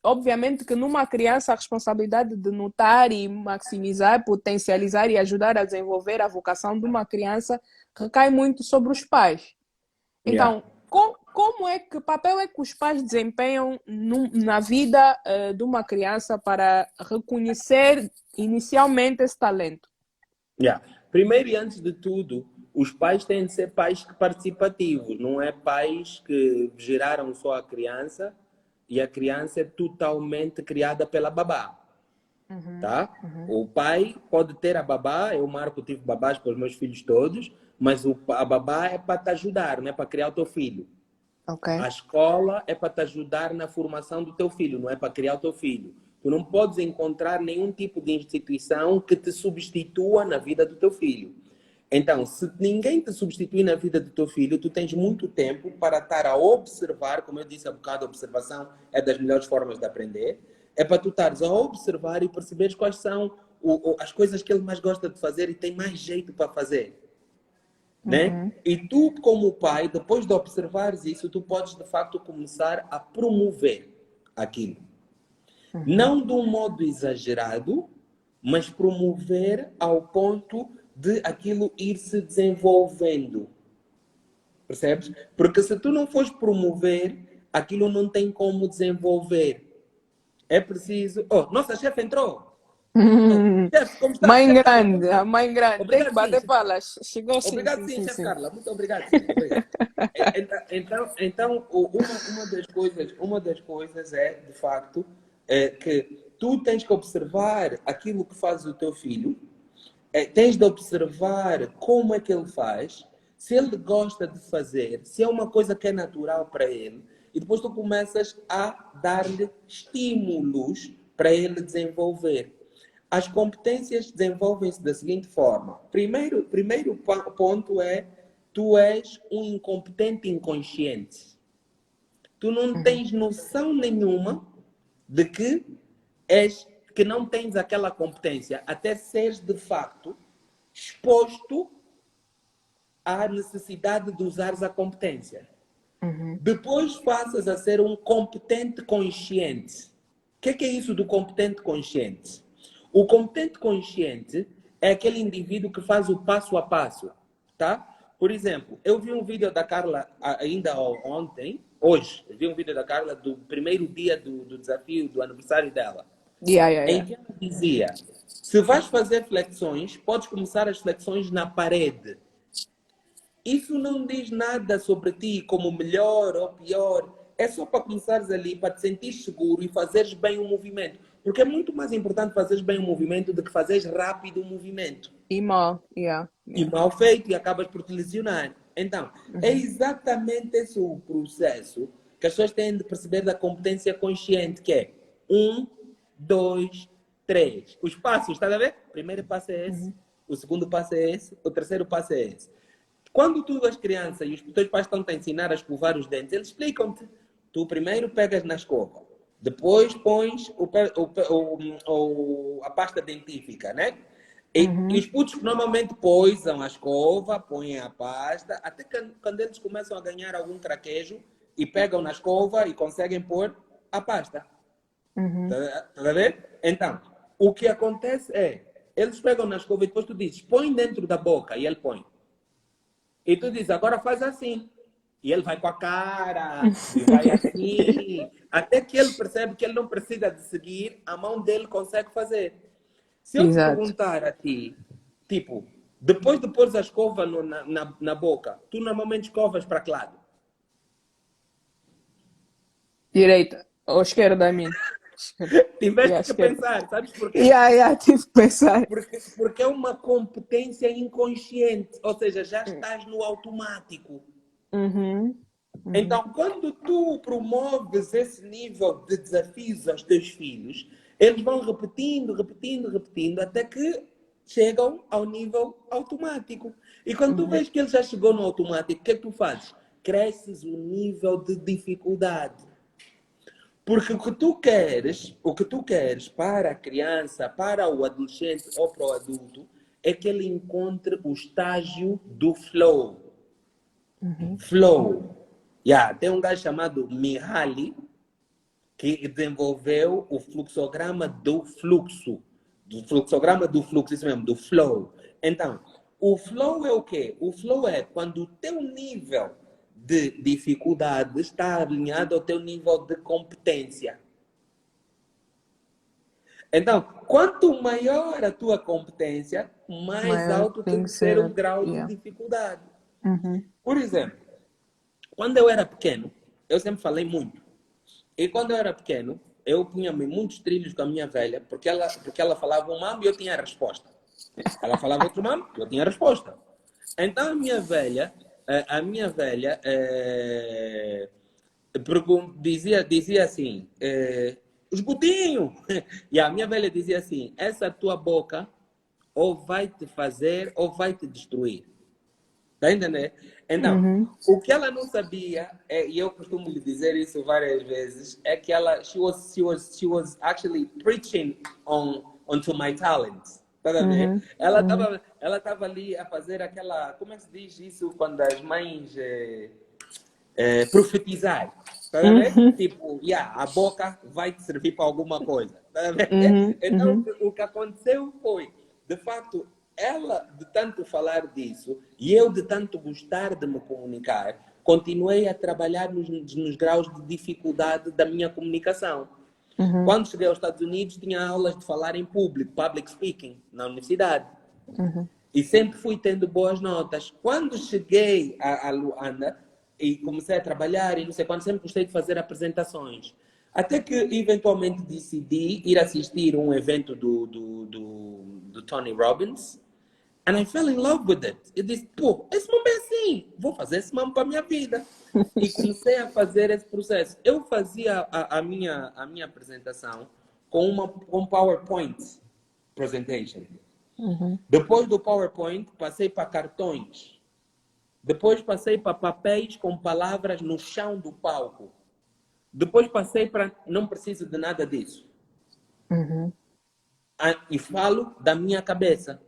[SPEAKER 1] obviamente que numa criança a responsabilidade de notar e maximizar, potencializar e ajudar a desenvolver a vocação de uma criança recai muito sobre os pais.
[SPEAKER 2] Yeah.
[SPEAKER 1] Então, como é que papel é que os pais desempenham na vida de uma criança para reconhecer inicialmente esse talento?
[SPEAKER 2] Yeah. Primeiro e antes de tudo, os pais têm de ser pais participativos, não é pais que geraram só a criança e a criança é totalmente criada pela babá.
[SPEAKER 1] Uhum,
[SPEAKER 2] Tá?
[SPEAKER 1] uhum.
[SPEAKER 2] O pai pode ter a babá, eu, Marco, tive babás para os meus filhos todos, mas a babá é para te ajudar, não é para criar o teu filho.
[SPEAKER 1] Ok.
[SPEAKER 2] A escola é para te ajudar na formação do teu filho, não é para criar o teu filho. Tu não podes encontrar nenhum tipo de instituição que te substitua na vida do teu filho. Então, se ninguém te substituir na vida do teu filho, tu tens muito tempo para estar a observar, como eu disse há bocado, a observação é das melhores formas de aprender, é para tu estares a observar e perceberes quais são as coisas que ele mais gosta de fazer e tem mais jeito para fazer, né?
[SPEAKER 1] Uhum,
[SPEAKER 2] E tu, como pai, depois de observares isso, tu podes de facto começar a promover aquilo.
[SPEAKER 1] uhum,
[SPEAKER 2] Não de um modo exagerado, mas promover ao ponto de aquilo ir se desenvolvendo. Percebes? Porque se tu não fores promover, aquilo não tem como desenvolver. É preciso. Oh, nossa chefe entrou! Oh,
[SPEAKER 1] uhum.
[SPEAKER 2] chefe, como está?
[SPEAKER 1] Mãe
[SPEAKER 2] Chefe Carla,
[SPEAKER 1] grande,
[SPEAKER 2] como
[SPEAKER 1] a
[SPEAKER 2] está?
[SPEAKER 1] mãe grande. Tem que
[SPEAKER 2] Obrigado, sim.
[SPEAKER 1] bater palas. Chegou sim,
[SPEAKER 2] Obrigado,
[SPEAKER 1] sim,
[SPEAKER 2] sim,
[SPEAKER 1] sim,
[SPEAKER 2] chefe
[SPEAKER 1] sim.
[SPEAKER 2] Carla. Muito obrigado, sim. Obrigado. Uma das coisas é, de facto, que tu tens que observar aquilo que faz o teu filho, tens de observar como é que ele faz, se ele gosta de fazer, se é uma coisa que é natural para ele, e depois tu começas a dar-lhe estímulos para ele desenvolver. As competências desenvolvem-se da seguinte forma. Primeiro ponto é, tu és um incompetente inconsciente. Tu não
[SPEAKER 1] Uhum,
[SPEAKER 2] tens noção nenhuma de que és que não tens aquela competência até seres de facto exposto à necessidade de usares a competência.
[SPEAKER 1] uhum,
[SPEAKER 2] Depois passas a ser um competente consciente. O que é isso do competente consciente? O competente consciente é aquele indivíduo que faz o passo a passo, tá? Por exemplo, eu vi um vídeo da Carla ainda ontem, hoje, vi um vídeo da Carla do primeiro dia do desafio, do aniversário dela,
[SPEAKER 1] yeah, yeah,
[SPEAKER 2] em
[SPEAKER 1] yeah.
[SPEAKER 2] que ela dizia, se vais fazer flexões, podes começar as flexões na parede. Isso não diz nada sobre ti como melhor ou pior. É só para começares ali, para te sentir seguro e fazeres bem o movimento. Porque é muito mais importante fazeres bem o movimento do que fazeres rápido o movimento.
[SPEAKER 1] E mal, yeah,
[SPEAKER 2] E
[SPEAKER 1] yeah.
[SPEAKER 2] mal feito e acabas por te lesionar. Então, é
[SPEAKER 1] Uhum,
[SPEAKER 2] exatamente esse o processo que as pessoas têm de perceber da competência consciente, que é um, dois, três. Os passos, está a ver? O primeiro passo é esse,
[SPEAKER 1] uhum,
[SPEAKER 2] o segundo passo é esse, o terceiro passo é esse. Quando tu és criança e os teus pais estão a ensinar a escovar os dentes, eles explicam-te. Tu primeiro pegas na escova, depois pões a pasta dentífica, né? E
[SPEAKER 1] uhum.
[SPEAKER 2] os putos normalmente poisam a escova, põem a pasta, até que quando eles começam a ganhar algum traquejo e pegam na escova e conseguem pôr a pasta.
[SPEAKER 1] Uhum.
[SPEAKER 2] Tá a ver? Então, o que acontece é, eles pegam na escova e depois tu dizes, põe dentro da boca e ele põe. E tu diz, agora faz assim. E ele vai com a cara, e vai assim, até que ele percebe que ele não precisa de seguir, a mão dele consegue fazer. Se eu te
[SPEAKER 1] Exato.
[SPEAKER 2] perguntar a ti, tipo, depois de pôr a escova na boca, tu normalmente escovas para que lado?
[SPEAKER 1] Direita. Ou esquerda, I mean. Esquerda. Yeah,
[SPEAKER 2] Tiveste que
[SPEAKER 1] esquerda.
[SPEAKER 2] pensar, sabes porquê?
[SPEAKER 1] Yeah, yeah, tive que pensar.
[SPEAKER 2] Porque é uma competência inconsciente, ou seja, já estás no automático.
[SPEAKER 1] Uhum. Uhum.
[SPEAKER 2] Então, quando tu promoves esse nível de desafios aos teus filhos, eles vão repetindo, repetindo, repetindo, até que chegam ao nível automático. E quando tu
[SPEAKER 1] Uhum.
[SPEAKER 2] vês que ele já chegou no automático, o que é que tu fazes? Cresces o nível de dificuldade. Porque o que tu queres para a criança, para o adolescente ou para o adulto, é que ele encontre o estágio do flow.
[SPEAKER 1] Uhum.
[SPEAKER 2] Flow. Yeah, tem um gajo chamado Mihaly que desenvolveu o fluxograma do fluxo. Do fluxograma do fluxo, isso mesmo, do flow. Então, o flow é o quê? O flow é quando o teu nível de dificuldade está alinhado ao teu nível de competência. Então, quanto maior a tua competência, mais
[SPEAKER 1] Maior
[SPEAKER 2] alto
[SPEAKER 1] tem
[SPEAKER 2] tem
[SPEAKER 1] que
[SPEAKER 2] que ser o
[SPEAKER 1] ser.
[SPEAKER 2] grau de
[SPEAKER 1] Yeah.
[SPEAKER 2] dificuldade.
[SPEAKER 1] Uhum.
[SPEAKER 2] Por exemplo, quando eu era pequeno, eu sempre falei muito. E quando eu era pequeno, eu punha-me muitos trilhos com a minha velha, porque ela falava um mambo e eu tinha a resposta. Ela falava outro mambo, eu tinha a resposta. Então a minha velha dizia assim, esgotinho! E a minha velha dizia assim, essa tua boca ou vai te fazer ou vai te destruir. Tá entendendo? Então,
[SPEAKER 1] Uhum.
[SPEAKER 2] o que ela não sabia, e eu costumo lhe dizer isso várias vezes, é que she was actually preaching onto my talents. Tá a ver?
[SPEAKER 1] Uhum. Uhum.
[SPEAKER 2] Ela tava ali a fazer aquela, como é que se diz isso quando as mães profetizar? Tá a ver?
[SPEAKER 1] Uhum.
[SPEAKER 2] Tipo, yeah, a boca vai te servir para alguma coisa. Tá a ver?
[SPEAKER 1] Uhum.
[SPEAKER 2] Então,
[SPEAKER 1] Uhum.
[SPEAKER 2] o que aconteceu foi, de facto, ela de tanto falar disso e eu de tanto gostar de me comunicar, continuei a trabalhar nos graus de dificuldade da minha comunicação.
[SPEAKER 1] Uhum.
[SPEAKER 2] Quando cheguei aos Estados Unidos, tinha aulas de falar em público, public speaking, na universidade.
[SPEAKER 1] Uhum.
[SPEAKER 2] E sempre fui tendo boas notas. Quando cheguei a Luanda e comecei a trabalhar e não sei quando, sempre gostei de fazer apresentações. Até que eventualmente decidi ir assistir um evento do Tony Robbins. And I fell in love with it. Eu disse, pô, esse mambo é assim, vou fazer esse mambo para a minha vida. E comecei a fazer esse processo. Eu fazia a minha apresentação com PowerPoint presentation.
[SPEAKER 1] Uhum.
[SPEAKER 2] Depois do PowerPoint, passei para cartões. Depois passei para papéis com palavras no chão do palco. Depois passei para não preciso de nada disso.
[SPEAKER 1] Uhum.
[SPEAKER 2] E falo da minha cabeça.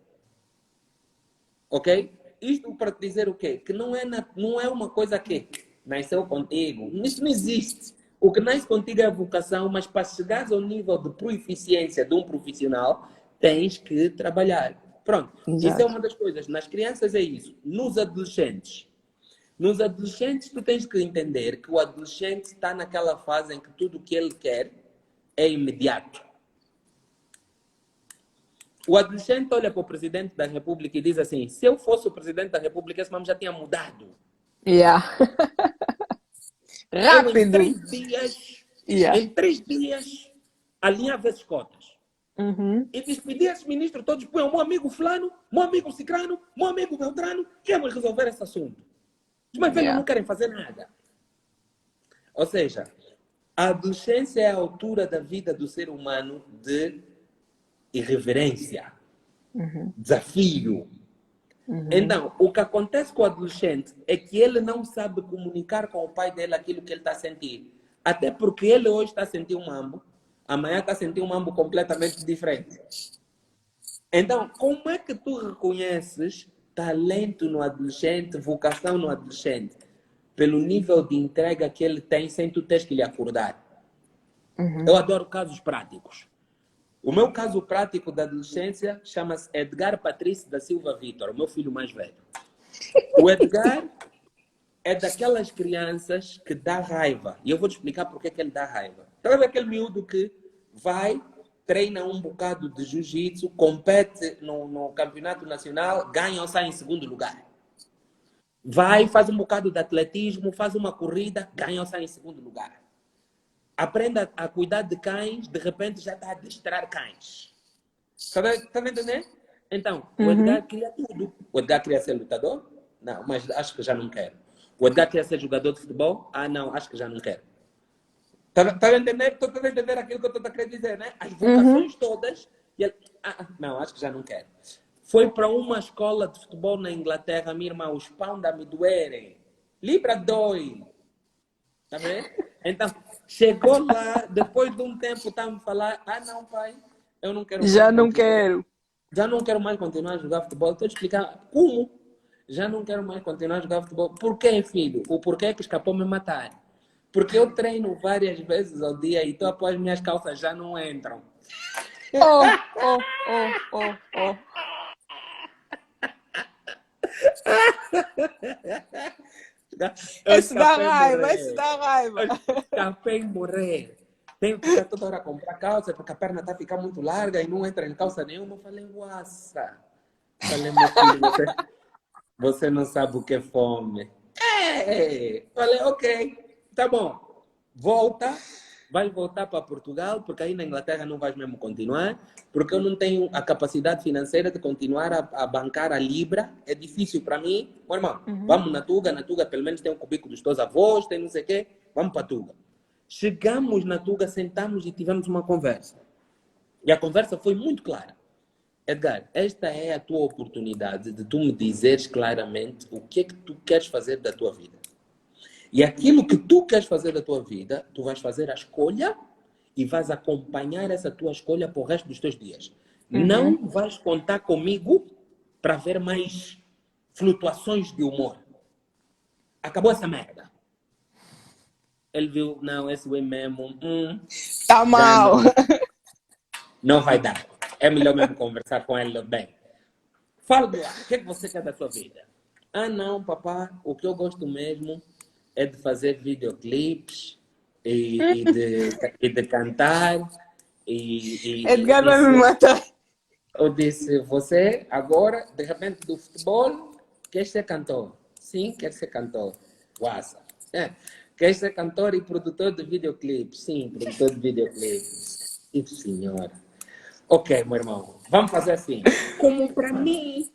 [SPEAKER 2] Ok? Isto para te dizer o quê? Que não é uma coisa que nasceu contigo. Isso não existe. O que nasce contigo é a vocação, mas para chegar ao nível de proficiência de um profissional, tens que trabalhar. Pronto. Isso é
[SPEAKER 1] Exato.
[SPEAKER 2] uma das coisas. Nas crianças é isso. Nos adolescentes. Nos adolescentes, tu tens que entender que o adolescente está naquela fase em que tudo o que ele quer é imediato. O adolescente olha para o presidente da República e diz assim: se eu fosse o presidente da República, esse nome já tinha mudado.
[SPEAKER 1] Yeah.
[SPEAKER 2] Eu, em
[SPEAKER 1] Rápido.
[SPEAKER 2] 3 dias,
[SPEAKER 1] Yeah.
[SPEAKER 2] em 3 dias, alinhava as cotas.
[SPEAKER 1] Uhum.
[SPEAKER 2] E despedia esses ministros todos, põe o meu amigo fulano, meu amigo cicrano, meu amigo beltrano, que vamos resolver esse assunto. Os mais velhos não
[SPEAKER 1] Yeah.
[SPEAKER 2] querem fazer nada. Ou seja, a adolescência é a altura da vida do ser humano de irreverência,
[SPEAKER 1] Uhum.
[SPEAKER 2] desafio.
[SPEAKER 1] Uhum.
[SPEAKER 2] Então, o que acontece com o adolescente é que ele não sabe comunicar com o pai dele aquilo que ele está a sentir. Até porque ele hoje está a sentir um mambo, amanhã está a sentir um mambo completamente diferente. Então, como é que tu reconheces talento no adolescente, vocação no adolescente? Pelo nível de entrega que ele tem sem tu teres que lhe acordar. Eu
[SPEAKER 1] Uhum.
[SPEAKER 2] adoro casos práticos. O meu caso prático da adolescência chama-se Edgar Patrício da Silva Vitor, o meu filho mais velho. O Edgar é daquelas crianças que dá raiva. E eu vou te explicar porque é que ele dá raiva. Sabe aquele miúdo que vai, treina um bocado de jiu-jitsu, compete no campeonato nacional, ganha ou sai em segundo lugar. Vai, faz um bocado de atletismo, faz uma corrida, ganha ou sai em segundo lugar. Aprenda a cuidar de cães, de repente já está a adestrar cães. Está a entender? Então, o Edgar queria tudo. O Edgar queria ser lutador? Não, mas acho que já não quero. O Edgar queria ser jogador de futebol? Ah, não, acho que já não quero. Está a entender? Estou a entender aquilo que eu estou a querer dizer, né? As vocações todas. E ele, não, acho que já não quero. Foi para uma escola de futebol na Inglaterra, minha irmã, os pão da me doerem. Libra dói. Está vendo? Então, chegou lá, depois de um tempo, estava a falar, não, pai, eu não quero mais
[SPEAKER 1] Já não
[SPEAKER 2] continuar.
[SPEAKER 1] quero.
[SPEAKER 2] Já não quero mais continuar a jogar futebol. Estou a explicar como. Já não quero mais continuar a jogar futebol. Por quê, filho? O porquê que escapou me matar? Porque eu treino várias vezes ao dia e então as minhas calças já não entram.
[SPEAKER 1] Oh, oh, oh, oh, oh.
[SPEAKER 2] Eu
[SPEAKER 1] Esse dá
[SPEAKER 2] escapei
[SPEAKER 1] raiva, esse
[SPEAKER 2] morrer.
[SPEAKER 1] dá raiva.
[SPEAKER 2] Eu escapei morrer. Tenho que ficar toda hora a comprar calça porque a perna está a ficar muito larga e não entra em calça nenhuma. Eu falei, nossa. Falei, meu filho, você não sabe o que é fome. Falei, ok, tá bom. Volta, vai voltar para Portugal, porque aí na Inglaterra não vais mesmo continuar, porque eu não tenho a capacidade financeira de continuar a bancar a Libra. É difícil para mim. Meu irmão, vamos na Tuga pelo menos tem um cubículo dos teus avós, tem não sei o quê, vamos para a Tuga. Chegamos na Tuga, sentamos e tivemos uma conversa. E a conversa foi muito clara. Edgar, esta é a tua oportunidade de tu me dizeres claramente o que é que tu queres fazer da tua vida. E aquilo que tu queres fazer da tua vida, tu vais fazer a escolha e vais acompanhar essa tua escolha para o resto dos teus dias. Não vais contar comigo para ver mais flutuações de humor. Acabou essa merda. Ele viu, não, esse way mesmo,
[SPEAKER 1] Tá mal.
[SPEAKER 2] não vai dar. É melhor mesmo conversar com ele bem. Fala-me lá, o que é que você quer da sua vida? Ah, não, papá, o que eu gosto mesmo é de fazer videoclipes e de cantar.
[SPEAKER 1] Edgar vai me matar.
[SPEAKER 2] Eu disse, você agora, de repente, do futebol, quer ser cantor? Sim, quer ser cantor. Guasa. Quer ser cantor e produtor de videoclipes? Sim, produtor de videoclipes. Sim, senhora. Ok, meu irmão, vamos fazer assim. Como para mim,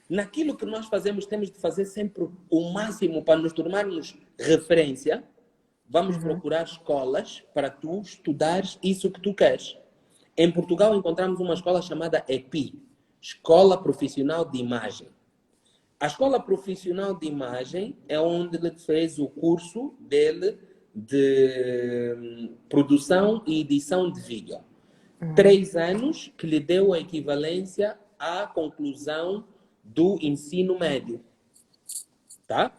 [SPEAKER 2] naquilo que nós fazemos, temos de fazer sempre o máximo para nos tornarmos referência. Vamos procurar escolas para tu estudares isso que tu queres. Em Portugal encontramos uma escola chamada EPI, Escola Profissional de Imagem. A Escola Profissional de Imagem é onde ele fez o curso dele de produção e edição de vídeo. 3 anos que lhe deu a equivalência à conclusão do ensino médio. Tá?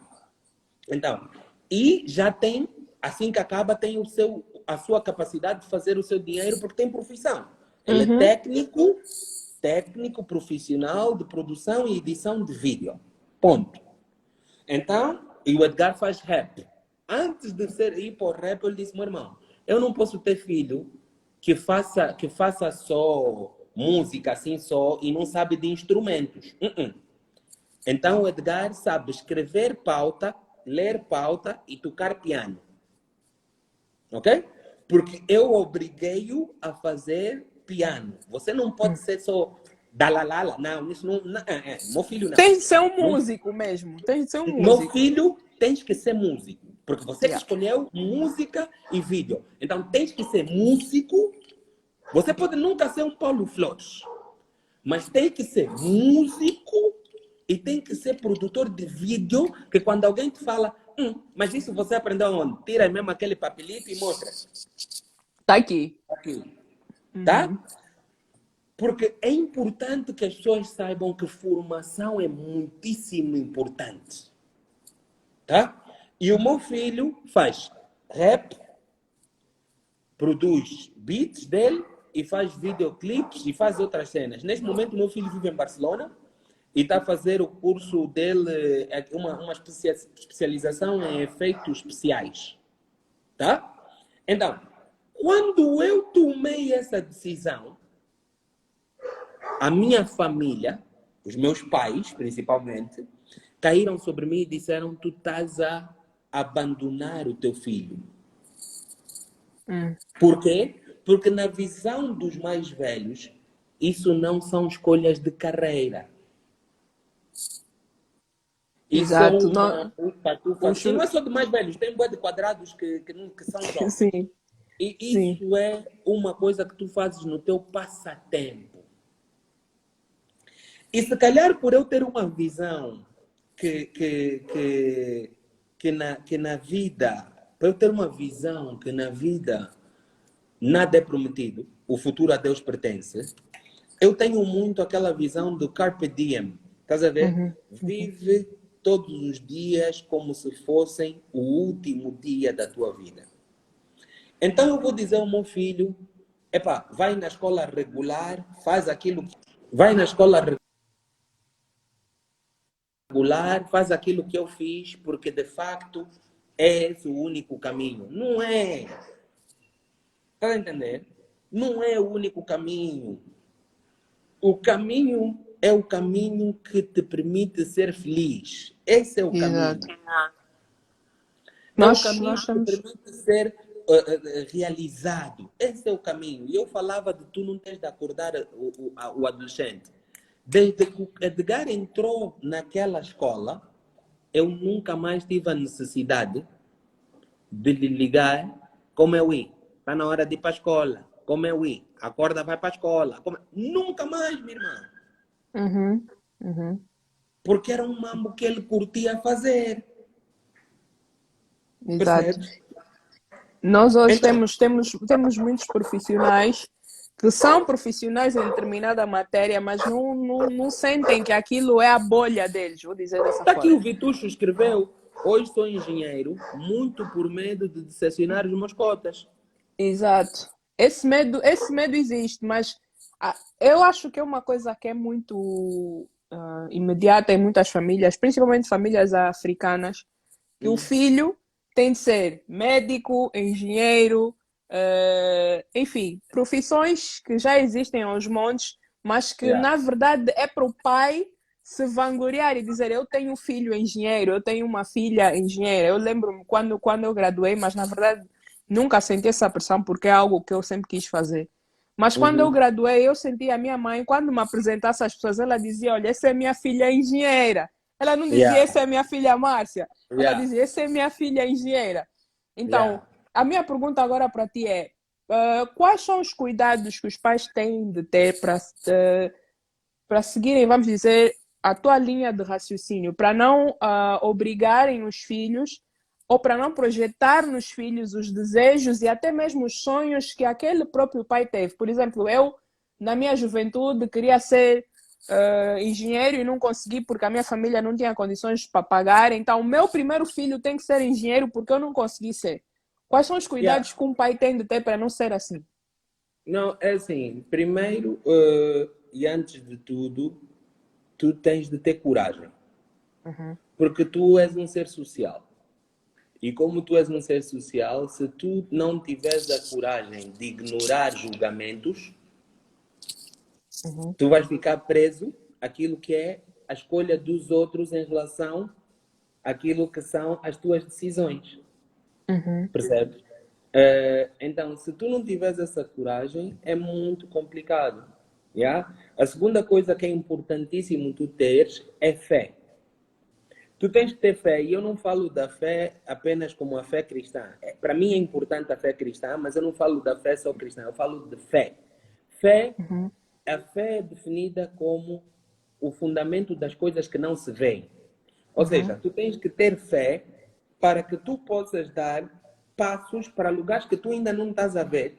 [SPEAKER 2] Então, e já tem, assim que acaba, tem a sua capacidade de fazer o seu dinheiro porque tem profissão. Ele é técnico profissional de produção e edição de vídeo. Ponto. Então, e o Edgar faz rap. Antes de ir para o rap, ele disse, meu irmão, eu não posso ter filho que faça só música assim só e não sabe de instrumentos. Então o Edgar sabe escrever pauta, ler pauta e tocar piano. Ok? Porque eu obriguei-o a fazer piano. Você não pode ser só dalalala. Não, isso não. Meu filho não.
[SPEAKER 1] Tem de ser um músico mesmo. Tem de ser um músico.
[SPEAKER 2] Meu filho, tens que ser músico. Porque você que escolheu música e vídeo. Então tens que ser músico. Você pode nunca ser um Paulo Flores. Mas tem que ser músico e tem que ser produtor de vídeo, que quando alguém te fala, mas isso você aprendeu onde? Tira mesmo aquele papelito e mostra.
[SPEAKER 1] Tá aqui.
[SPEAKER 2] Aqui. Tá? Porque é importante que as pessoas saibam que formação é muitíssimo importante. Tá? E o meu filho faz rap, produz beats dele e faz videoclipes e faz outras cenas. Neste momento, o meu filho vive em Barcelona. e está a fazer o curso dele, uma especialização em efeitos especiais. Tá? Então, quando eu tomei essa decisão, a minha família, os meus pais principalmente, caíram sobre mim e disseram: tu estás a abandonar o teu filho. Por quê? Porque na visão dos mais velhos, isso não são escolhas de carreira. Isso é
[SPEAKER 1] Exato.
[SPEAKER 2] uma patufa.
[SPEAKER 1] Os,
[SPEAKER 2] E não é só de mais velhos, tem bué de quadrados que são jovens.
[SPEAKER 1] sim,
[SPEAKER 2] E
[SPEAKER 1] sim.
[SPEAKER 2] isso é uma coisa que tu fazes no teu passatempo. E se calhar por eu ter uma visão que na vida, para eu ter uma visão que na vida nada é prometido, o futuro a Deus pertence, eu tenho muito aquela visão do Carpe Diem. Estás a ver?
[SPEAKER 1] Uhum, uhum.
[SPEAKER 2] Vive todos os dias como se fossem o último dia da tua vida. Então eu vou dizer ao meu filho: epá, vai na escola regular, faz aquilo, vai na escola regular, faz aquilo que eu fiz, porque de facto é esse o único caminho. Não é. Está a entender? Não é o único caminho. O caminho é o caminho que te permite ser feliz. Esse é o caminho.
[SPEAKER 1] Exato.
[SPEAKER 2] É o
[SPEAKER 1] Nós
[SPEAKER 2] caminho que te
[SPEAKER 1] estamos.
[SPEAKER 2] permite ser realizado. Esse é o caminho. E eu falava de tu não tens de acordar o adolescente. Desde que o Edgar entrou naquela escola, eu nunca mais tive a necessidade de lhe ligar como eu ir. Está na hora de ir para a escola. Como eu ir. Acorda, vai para a escola. Nunca mais, minha irmã.
[SPEAKER 1] Uhum, uhum.
[SPEAKER 2] Porque era um mambo que ele curtia fazer.
[SPEAKER 1] Exato.
[SPEAKER 2] Percebes?
[SPEAKER 1] Nós hoje
[SPEAKER 2] Então,
[SPEAKER 1] temos muitos profissionais que são profissionais em determinada matéria, mas não sentem que aquilo é a bolha deles, vou dizer dessa
[SPEAKER 2] está aqui
[SPEAKER 1] forma.
[SPEAKER 2] o Vitucho escreveu: hoje sou engenheiro, muito por medo de decepcionar os meus cotas.
[SPEAKER 1] Exato. Esse medo existe, mas eu acho que é uma coisa que é muito imediata em muitas famílias, principalmente famílias africanas, que o filho tem de ser médico, engenheiro, enfim, profissões que já existem aos montes, mas que
[SPEAKER 2] Yeah.
[SPEAKER 1] na verdade é para o pai se vangloriar e dizer: eu tenho um filho engenheiro, eu tenho uma filha engenheira. Eu lembro-me quando eu graduei, mas na verdade nunca senti essa pressão porque é algo que eu sempre quis fazer. Mas quando eu
[SPEAKER 2] Uhum.
[SPEAKER 1] graduei, eu senti a minha mãe, quando me apresentasse às pessoas, ela dizia: olha, essa é minha filha engenheira. Ela não dizia:
[SPEAKER 2] Yeah.
[SPEAKER 1] essa é minha filha Márcia. Ela
[SPEAKER 2] Yeah.
[SPEAKER 1] dizia: essa é minha filha engenheira.
[SPEAKER 2] Yeah.
[SPEAKER 1] Então, a minha pergunta agora para ti é: quais são os cuidados que os pais têm de ter para seguirem, vamos dizer, a tua linha de raciocínio, para não obrigarem os filhos ou para não projetar nos filhos os desejos e até mesmo os sonhos que aquele próprio pai teve? Por exemplo, eu, na minha juventude, queria ser engenheiro e não consegui porque a minha família não tinha condições para pagar. Então, o meu primeiro filho tem que ser engenheiro porque eu não consegui ser. Quais são os
[SPEAKER 2] Yeah.
[SPEAKER 1] cuidados que um pai tem de ter para não ser assim?
[SPEAKER 2] Não, é assim, primeiro e antes de tudo, tu tens de ter coragem.
[SPEAKER 1] Uhum.
[SPEAKER 2] Porque tu és um ser social. E como tu és um ser social, se tu não tiveres a coragem de ignorar julgamentos,
[SPEAKER 1] Uhum.
[SPEAKER 2] tu vais ficar preso àquilo que é a escolha dos outros em relação àquilo que são as tuas decisões.
[SPEAKER 1] Uhum.
[SPEAKER 2] Percebes? Então, se tu não tiveres essa coragem, é muito complicado. Yeah? A segunda coisa que é importantíssimo tu teres é fé. Tu tens que ter fé, e eu não falo da fé apenas como a fé cristã. Para mim é importante a fé cristã, mas eu não falo da fé só cristã, eu falo de fé. Fé,
[SPEAKER 1] Uhum.
[SPEAKER 2] a fé é definida como o fundamento das coisas que não se veem. Ou seja,
[SPEAKER 1] Uhum.
[SPEAKER 2] tu tens que ter fé para que tu possas dar passos para lugares que tu ainda não estás a ver,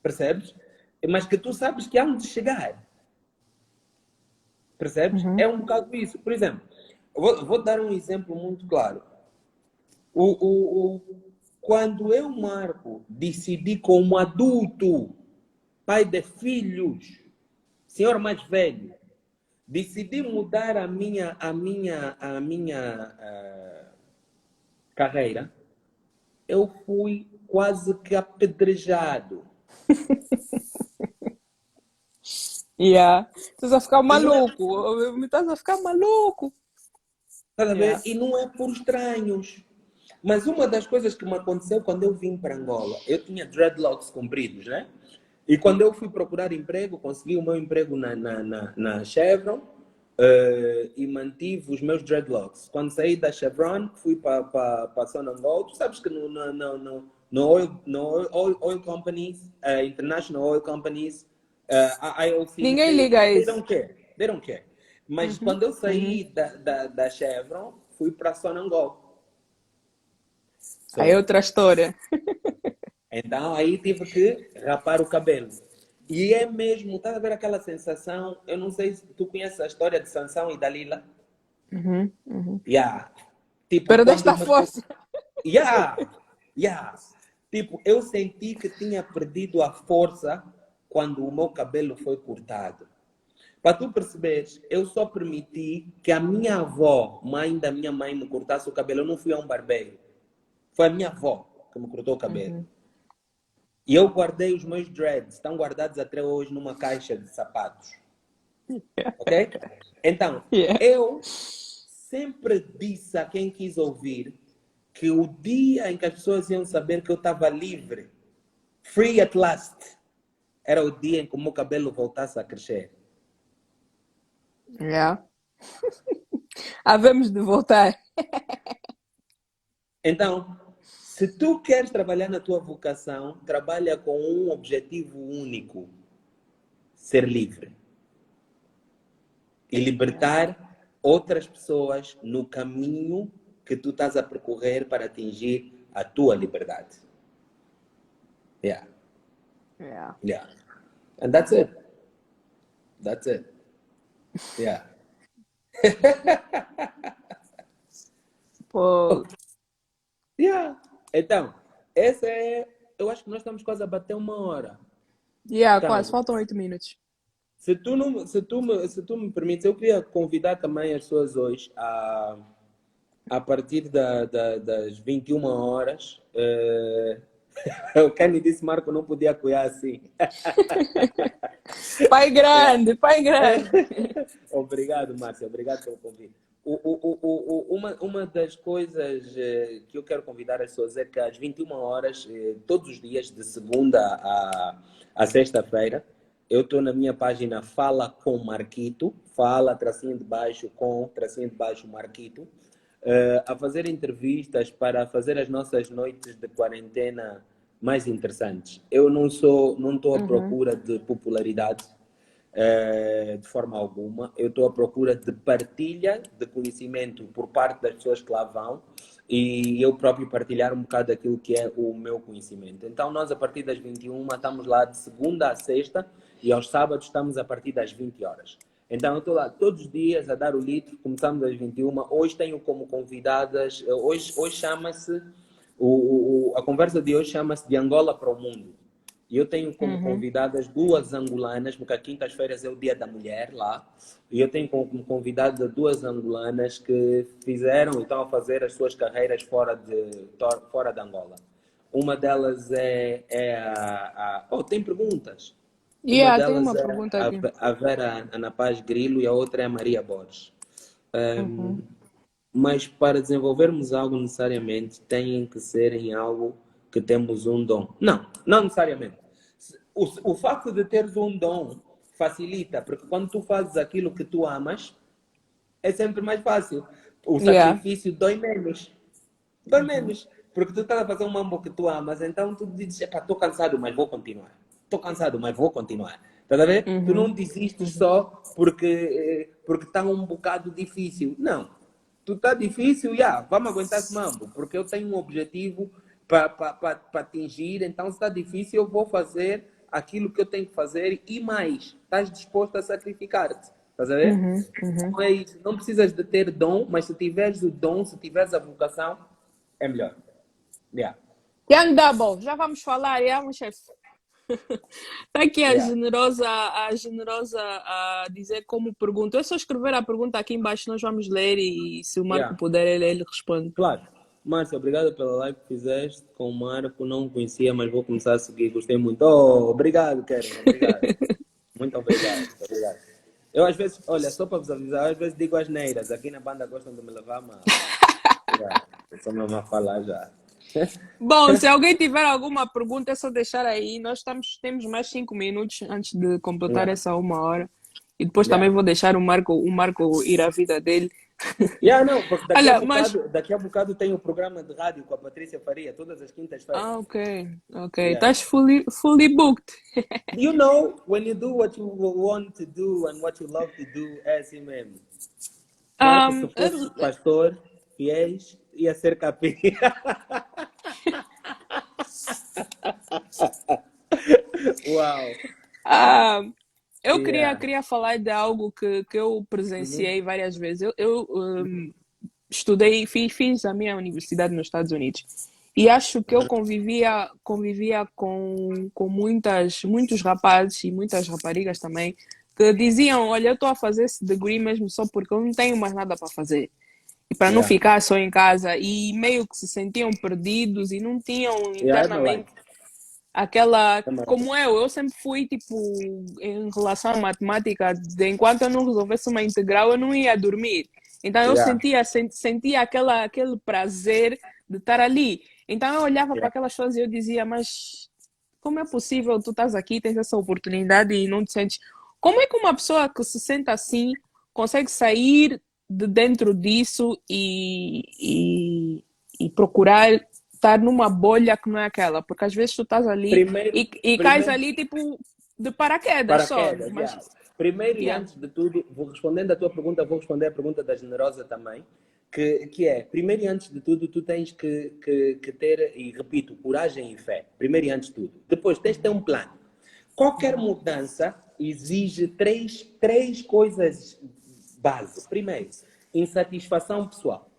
[SPEAKER 2] percebes? Mas que tu sabes que hão de chegar, percebes?
[SPEAKER 1] Uhum.
[SPEAKER 2] É um bocado isso. Por exemplo, vou dar um exemplo muito claro. Quando eu, Marco, decidi como adulto, pai de filhos, senhor mais velho, decidi mudar a minha carreira, eu fui quase que apedrejado.
[SPEAKER 1] Yeah. Estás a ficar
[SPEAKER 2] E não é,
[SPEAKER 1] maluco. Me estás a ficar maluco.
[SPEAKER 2] estás a ver?
[SPEAKER 1] Yeah.
[SPEAKER 2] E não é por estranhos. Mas uma das coisas que me aconteceu quando eu vim para Angola, eu tinha dreadlocks compridos, né? E quando eu fui procurar emprego, consegui o meu emprego na Chevron e mantive os meus dreadlocks. Quando saí da Chevron, fui para Sonangol. Tu sabes que no oil companies, international oil companies, IOCs,
[SPEAKER 1] Ninguém liga a
[SPEAKER 2] they
[SPEAKER 1] isso.
[SPEAKER 2] don't care. They don't care. Mas quando eu saí da Chevron, fui para Sonangol.
[SPEAKER 1] Aí é
[SPEAKER 2] So,
[SPEAKER 1] outra história.
[SPEAKER 2] então aí tive que rapar o cabelo. E é mesmo, estás a ver aquela sensação? Eu não sei se tu conheces a história de Sansão e Dalila. Yeah. Tipo,
[SPEAKER 1] Perdeste
[SPEAKER 2] quando
[SPEAKER 1] a
[SPEAKER 2] me.
[SPEAKER 1] força.
[SPEAKER 2] Yeah, yeah. Tipo, eu senti que tinha perdido a força quando o meu cabelo foi cortado. Para tu perceberes, eu só permiti que a minha avó, mãe da minha mãe, me cortasse o cabelo. Eu não fui a um barbeiro. Foi a minha avó que me cortou o cabelo. E eu guardei os meus dreads, estão guardados até hoje numa caixa de sapatos. Ok? Então,
[SPEAKER 1] Yeah.
[SPEAKER 2] eu sempre disse a quem quis ouvir que o dia em que as pessoas iam saber que eu estava livre, free at last, era o dia em que o meu cabelo voltasse a crescer.
[SPEAKER 1] Yeah. Havemos de voltar.
[SPEAKER 2] Então, se tu queres trabalhar na tua vocação, trabalha com um objetivo único: ser livre. E libertar outras pessoas no caminho que tu estás a percorrer para atingir a tua liberdade. Yeah,
[SPEAKER 1] Yeah.
[SPEAKER 2] yeah. And that's it. That's it. Yeah.
[SPEAKER 1] Pô.
[SPEAKER 2] Yeah. Então, essa é. Eu acho que nós estamos quase a bater 1 hora.
[SPEAKER 1] Yeah, quase.
[SPEAKER 2] Então,
[SPEAKER 1] Faltam 8 minutos.
[SPEAKER 2] se tu me permites, eu queria convidar também as pessoas hoje a partir das 21 horas. O Kenny disse, Marco, não podia apoiar assim.
[SPEAKER 1] Pai
[SPEAKER 2] É.
[SPEAKER 1] grande, pai grande.
[SPEAKER 2] Obrigado, Márcia. Obrigado pelo convite. Uma das coisas que eu quero convidar as pessoas é que às 21 horas, todos os dias, de segunda a sexta-feira, eu estou na minha página Fala com Marquito, fala, tracinho de baixo, com, tracinho de baixo, Marquito, a fazer entrevistas para fazer as nossas noites de quarentena mais interessantes. Eu não estou à procura de popularidade, de forma alguma. Eu estou à procura de partilha de conhecimento por parte das pessoas que lá vão e eu próprio partilhar um bocado daquilo que é o meu conhecimento. Então, nós, a partir das 21, estamos lá de segunda a sexta e aos sábados estamos a partir das 20 horas. Então, eu estou lá todos os dias a dar o litro, começamos às 21. Hoje tenho como convidadas, hoje chama-se, a conversa de hoje chama-se de Angola para o Mundo. E eu tenho como convidadas 2 angolanas, porque a quintas-feiras é o Dia da Mulher lá. E eu tenho como convidada 2 angolanas que fizeram e estão a fazer as suas carreiras fora de Angola. Uma delas tem perguntas. Uma
[SPEAKER 1] Yeah, tem
[SPEAKER 2] delas
[SPEAKER 1] uma
[SPEAKER 2] é
[SPEAKER 1] pergunta aqui.
[SPEAKER 2] a Vera Ana Paz Grilo e a outra é a Maria Borges. Mas para desenvolvermos algo necessariamente tem que ser em algo que temos um dom. Não necessariamente. O facto de teres um dom facilita, porque quando tu fazes aquilo que tu amas, é sempre mais fácil. O
[SPEAKER 1] Yeah.
[SPEAKER 2] sacrifício dói menos. Dói menos. Porque tu estás a fazer um mambo que tu amas, então tu dizes, estou cansado, mas vou continuar. Estou cansado, mas vou continuar. Estás a ver? Tu não desistes só porque está um bocado difícil. Não. Tu está difícil, vamos aguentar esse mambo, porque eu tenho um objetivo para atingir, então se está difícil eu vou fazer aquilo que eu tenho que fazer e mais. Estás disposto a sacrificar-te. Estás a ver? Não é isso. Não precisas de ter dom, mas se tiveres o dom, se tiveres a vocação, é melhor. Yeah.
[SPEAKER 1] Young Double, já vamos falar, yeah, meu chefe? Tá aqui
[SPEAKER 2] Yeah.
[SPEAKER 1] a generosa a dizer como pergunta. É só escrever a pergunta aqui embaixo, nós vamos ler e se o Marco
[SPEAKER 2] Yeah.
[SPEAKER 1] puder, ele responde.
[SPEAKER 2] Claro. Márcia, obrigado pela live que fizeste com o Marco. Não conhecia, mas vou começar a seguir. Gostei muito. Oh, obrigado, Karen. Obrigado. Muito obrigado. Muito obrigado. Eu às vezes, olha, só para vos avisar, às vezes digo as neiras. Aqui na banda gostam de me levar a mal. Yeah. Eu sou mesmo a falar já.
[SPEAKER 1] Bom, se alguém tiver alguma pergunta, é só deixar aí. Temos mais 5 minutos antes de completar
[SPEAKER 2] Yeah.
[SPEAKER 1] essa 1 hora. E depois também
[SPEAKER 2] Yeah.
[SPEAKER 1] vou deixar o Marco ir à vida dele.
[SPEAKER 2] Yeah, não, porque
[SPEAKER 1] Olha, mas.
[SPEAKER 2] daqui a bocado tem o programa de rádio com a Patrícia Faria, todas as quintas-feiras.
[SPEAKER 1] Ah, ok. Ok.
[SPEAKER 2] Yeah.
[SPEAKER 1] Estás fully booked.
[SPEAKER 2] You know, when you do what you want to do and what you love to do, é assim mesmo. Marco, se
[SPEAKER 1] Um,
[SPEAKER 2] fosse pastor, fiéis, ia ser capim. Uau!
[SPEAKER 1] ah, eu queria,
[SPEAKER 2] Yeah.
[SPEAKER 1] queria falar de algo que eu
[SPEAKER 2] Uhum.
[SPEAKER 1] presenciei várias vezes. Eu estudei, fiz a minha universidade nos Estados Unidos. E acho que eu convivia com muitos rapazes e muitas raparigas também que diziam: Olha, eu estou a fazer esse degree mesmo só porque eu não tenho mais nada para fazer. E para não
[SPEAKER 2] Yeah.
[SPEAKER 1] ficar só em casa. E meio que se sentiam perdidos e não tinham
[SPEAKER 2] Yeah, I'm alike.
[SPEAKER 1] internamente aquela.
[SPEAKER 2] I'm alike.
[SPEAKER 1] Como eu sempre fui, tipo, em relação à matemática, enquanto eu não resolvesse uma integral, eu não ia dormir. Então eu
[SPEAKER 2] Yeah.
[SPEAKER 1] sentia aquele prazer de estar ali. Então eu olhava para
[SPEAKER 2] Yeah.
[SPEAKER 1] aquelas coisas e eu dizia, mas como é possível tu estás aqui, tens essa oportunidade e não te sentes. Como é que uma pessoa que se sente assim consegue sair de dentro disso e procurar estar numa bolha que não é aquela? Porque às vezes tu estás ali
[SPEAKER 2] Primeiro,
[SPEAKER 1] e cais
[SPEAKER 2] primeiro,
[SPEAKER 1] ali tipo de paraquedas só.
[SPEAKER 2] paraquedas,
[SPEAKER 1] Mas,
[SPEAKER 2] yeah. Primeiro e
[SPEAKER 1] yeah.
[SPEAKER 2] antes de tudo, vou respondendo a tua pergunta, vou responder a pergunta da generosa também, que é, primeiro e antes de tudo, tu tens que ter, e repito, coragem e fé. Primeiro e antes de tudo. Depois, tens de ter um plano. Qualquer mudança exige três coisas base. Primeiro, insatisfação pessoal.
[SPEAKER 1] Uhum.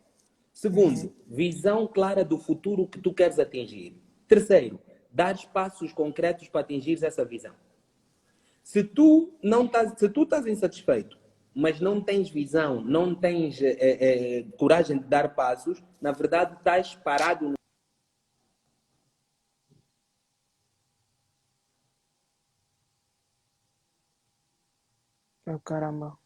[SPEAKER 2] Segundo, visão clara do futuro que tu queres atingir. Terceiro, dar passos concretos para atingir essa visão. Se tu estás insatisfeito, mas não tens visão, não tens coragem de dar passos, na verdade estás parado.
[SPEAKER 1] Oh, caramba.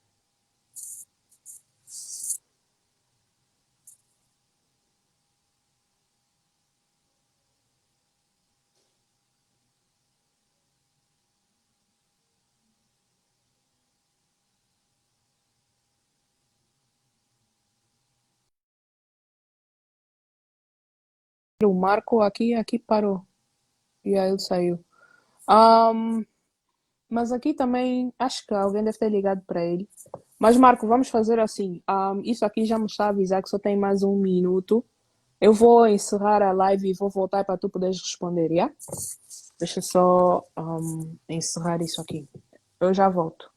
[SPEAKER 1] O Marco aqui parou. E aí ele saiu. Ahm, mas aqui também acho que alguém deve ter ligado para ele. Mas Marco, vamos fazer assim. Isso aqui já me está a avisar que só tem mais 1 minuto. Eu vou encerrar a live e vou voltar para tu poderes responder, já? Deixa só encerrar isso aqui. Eu já volto.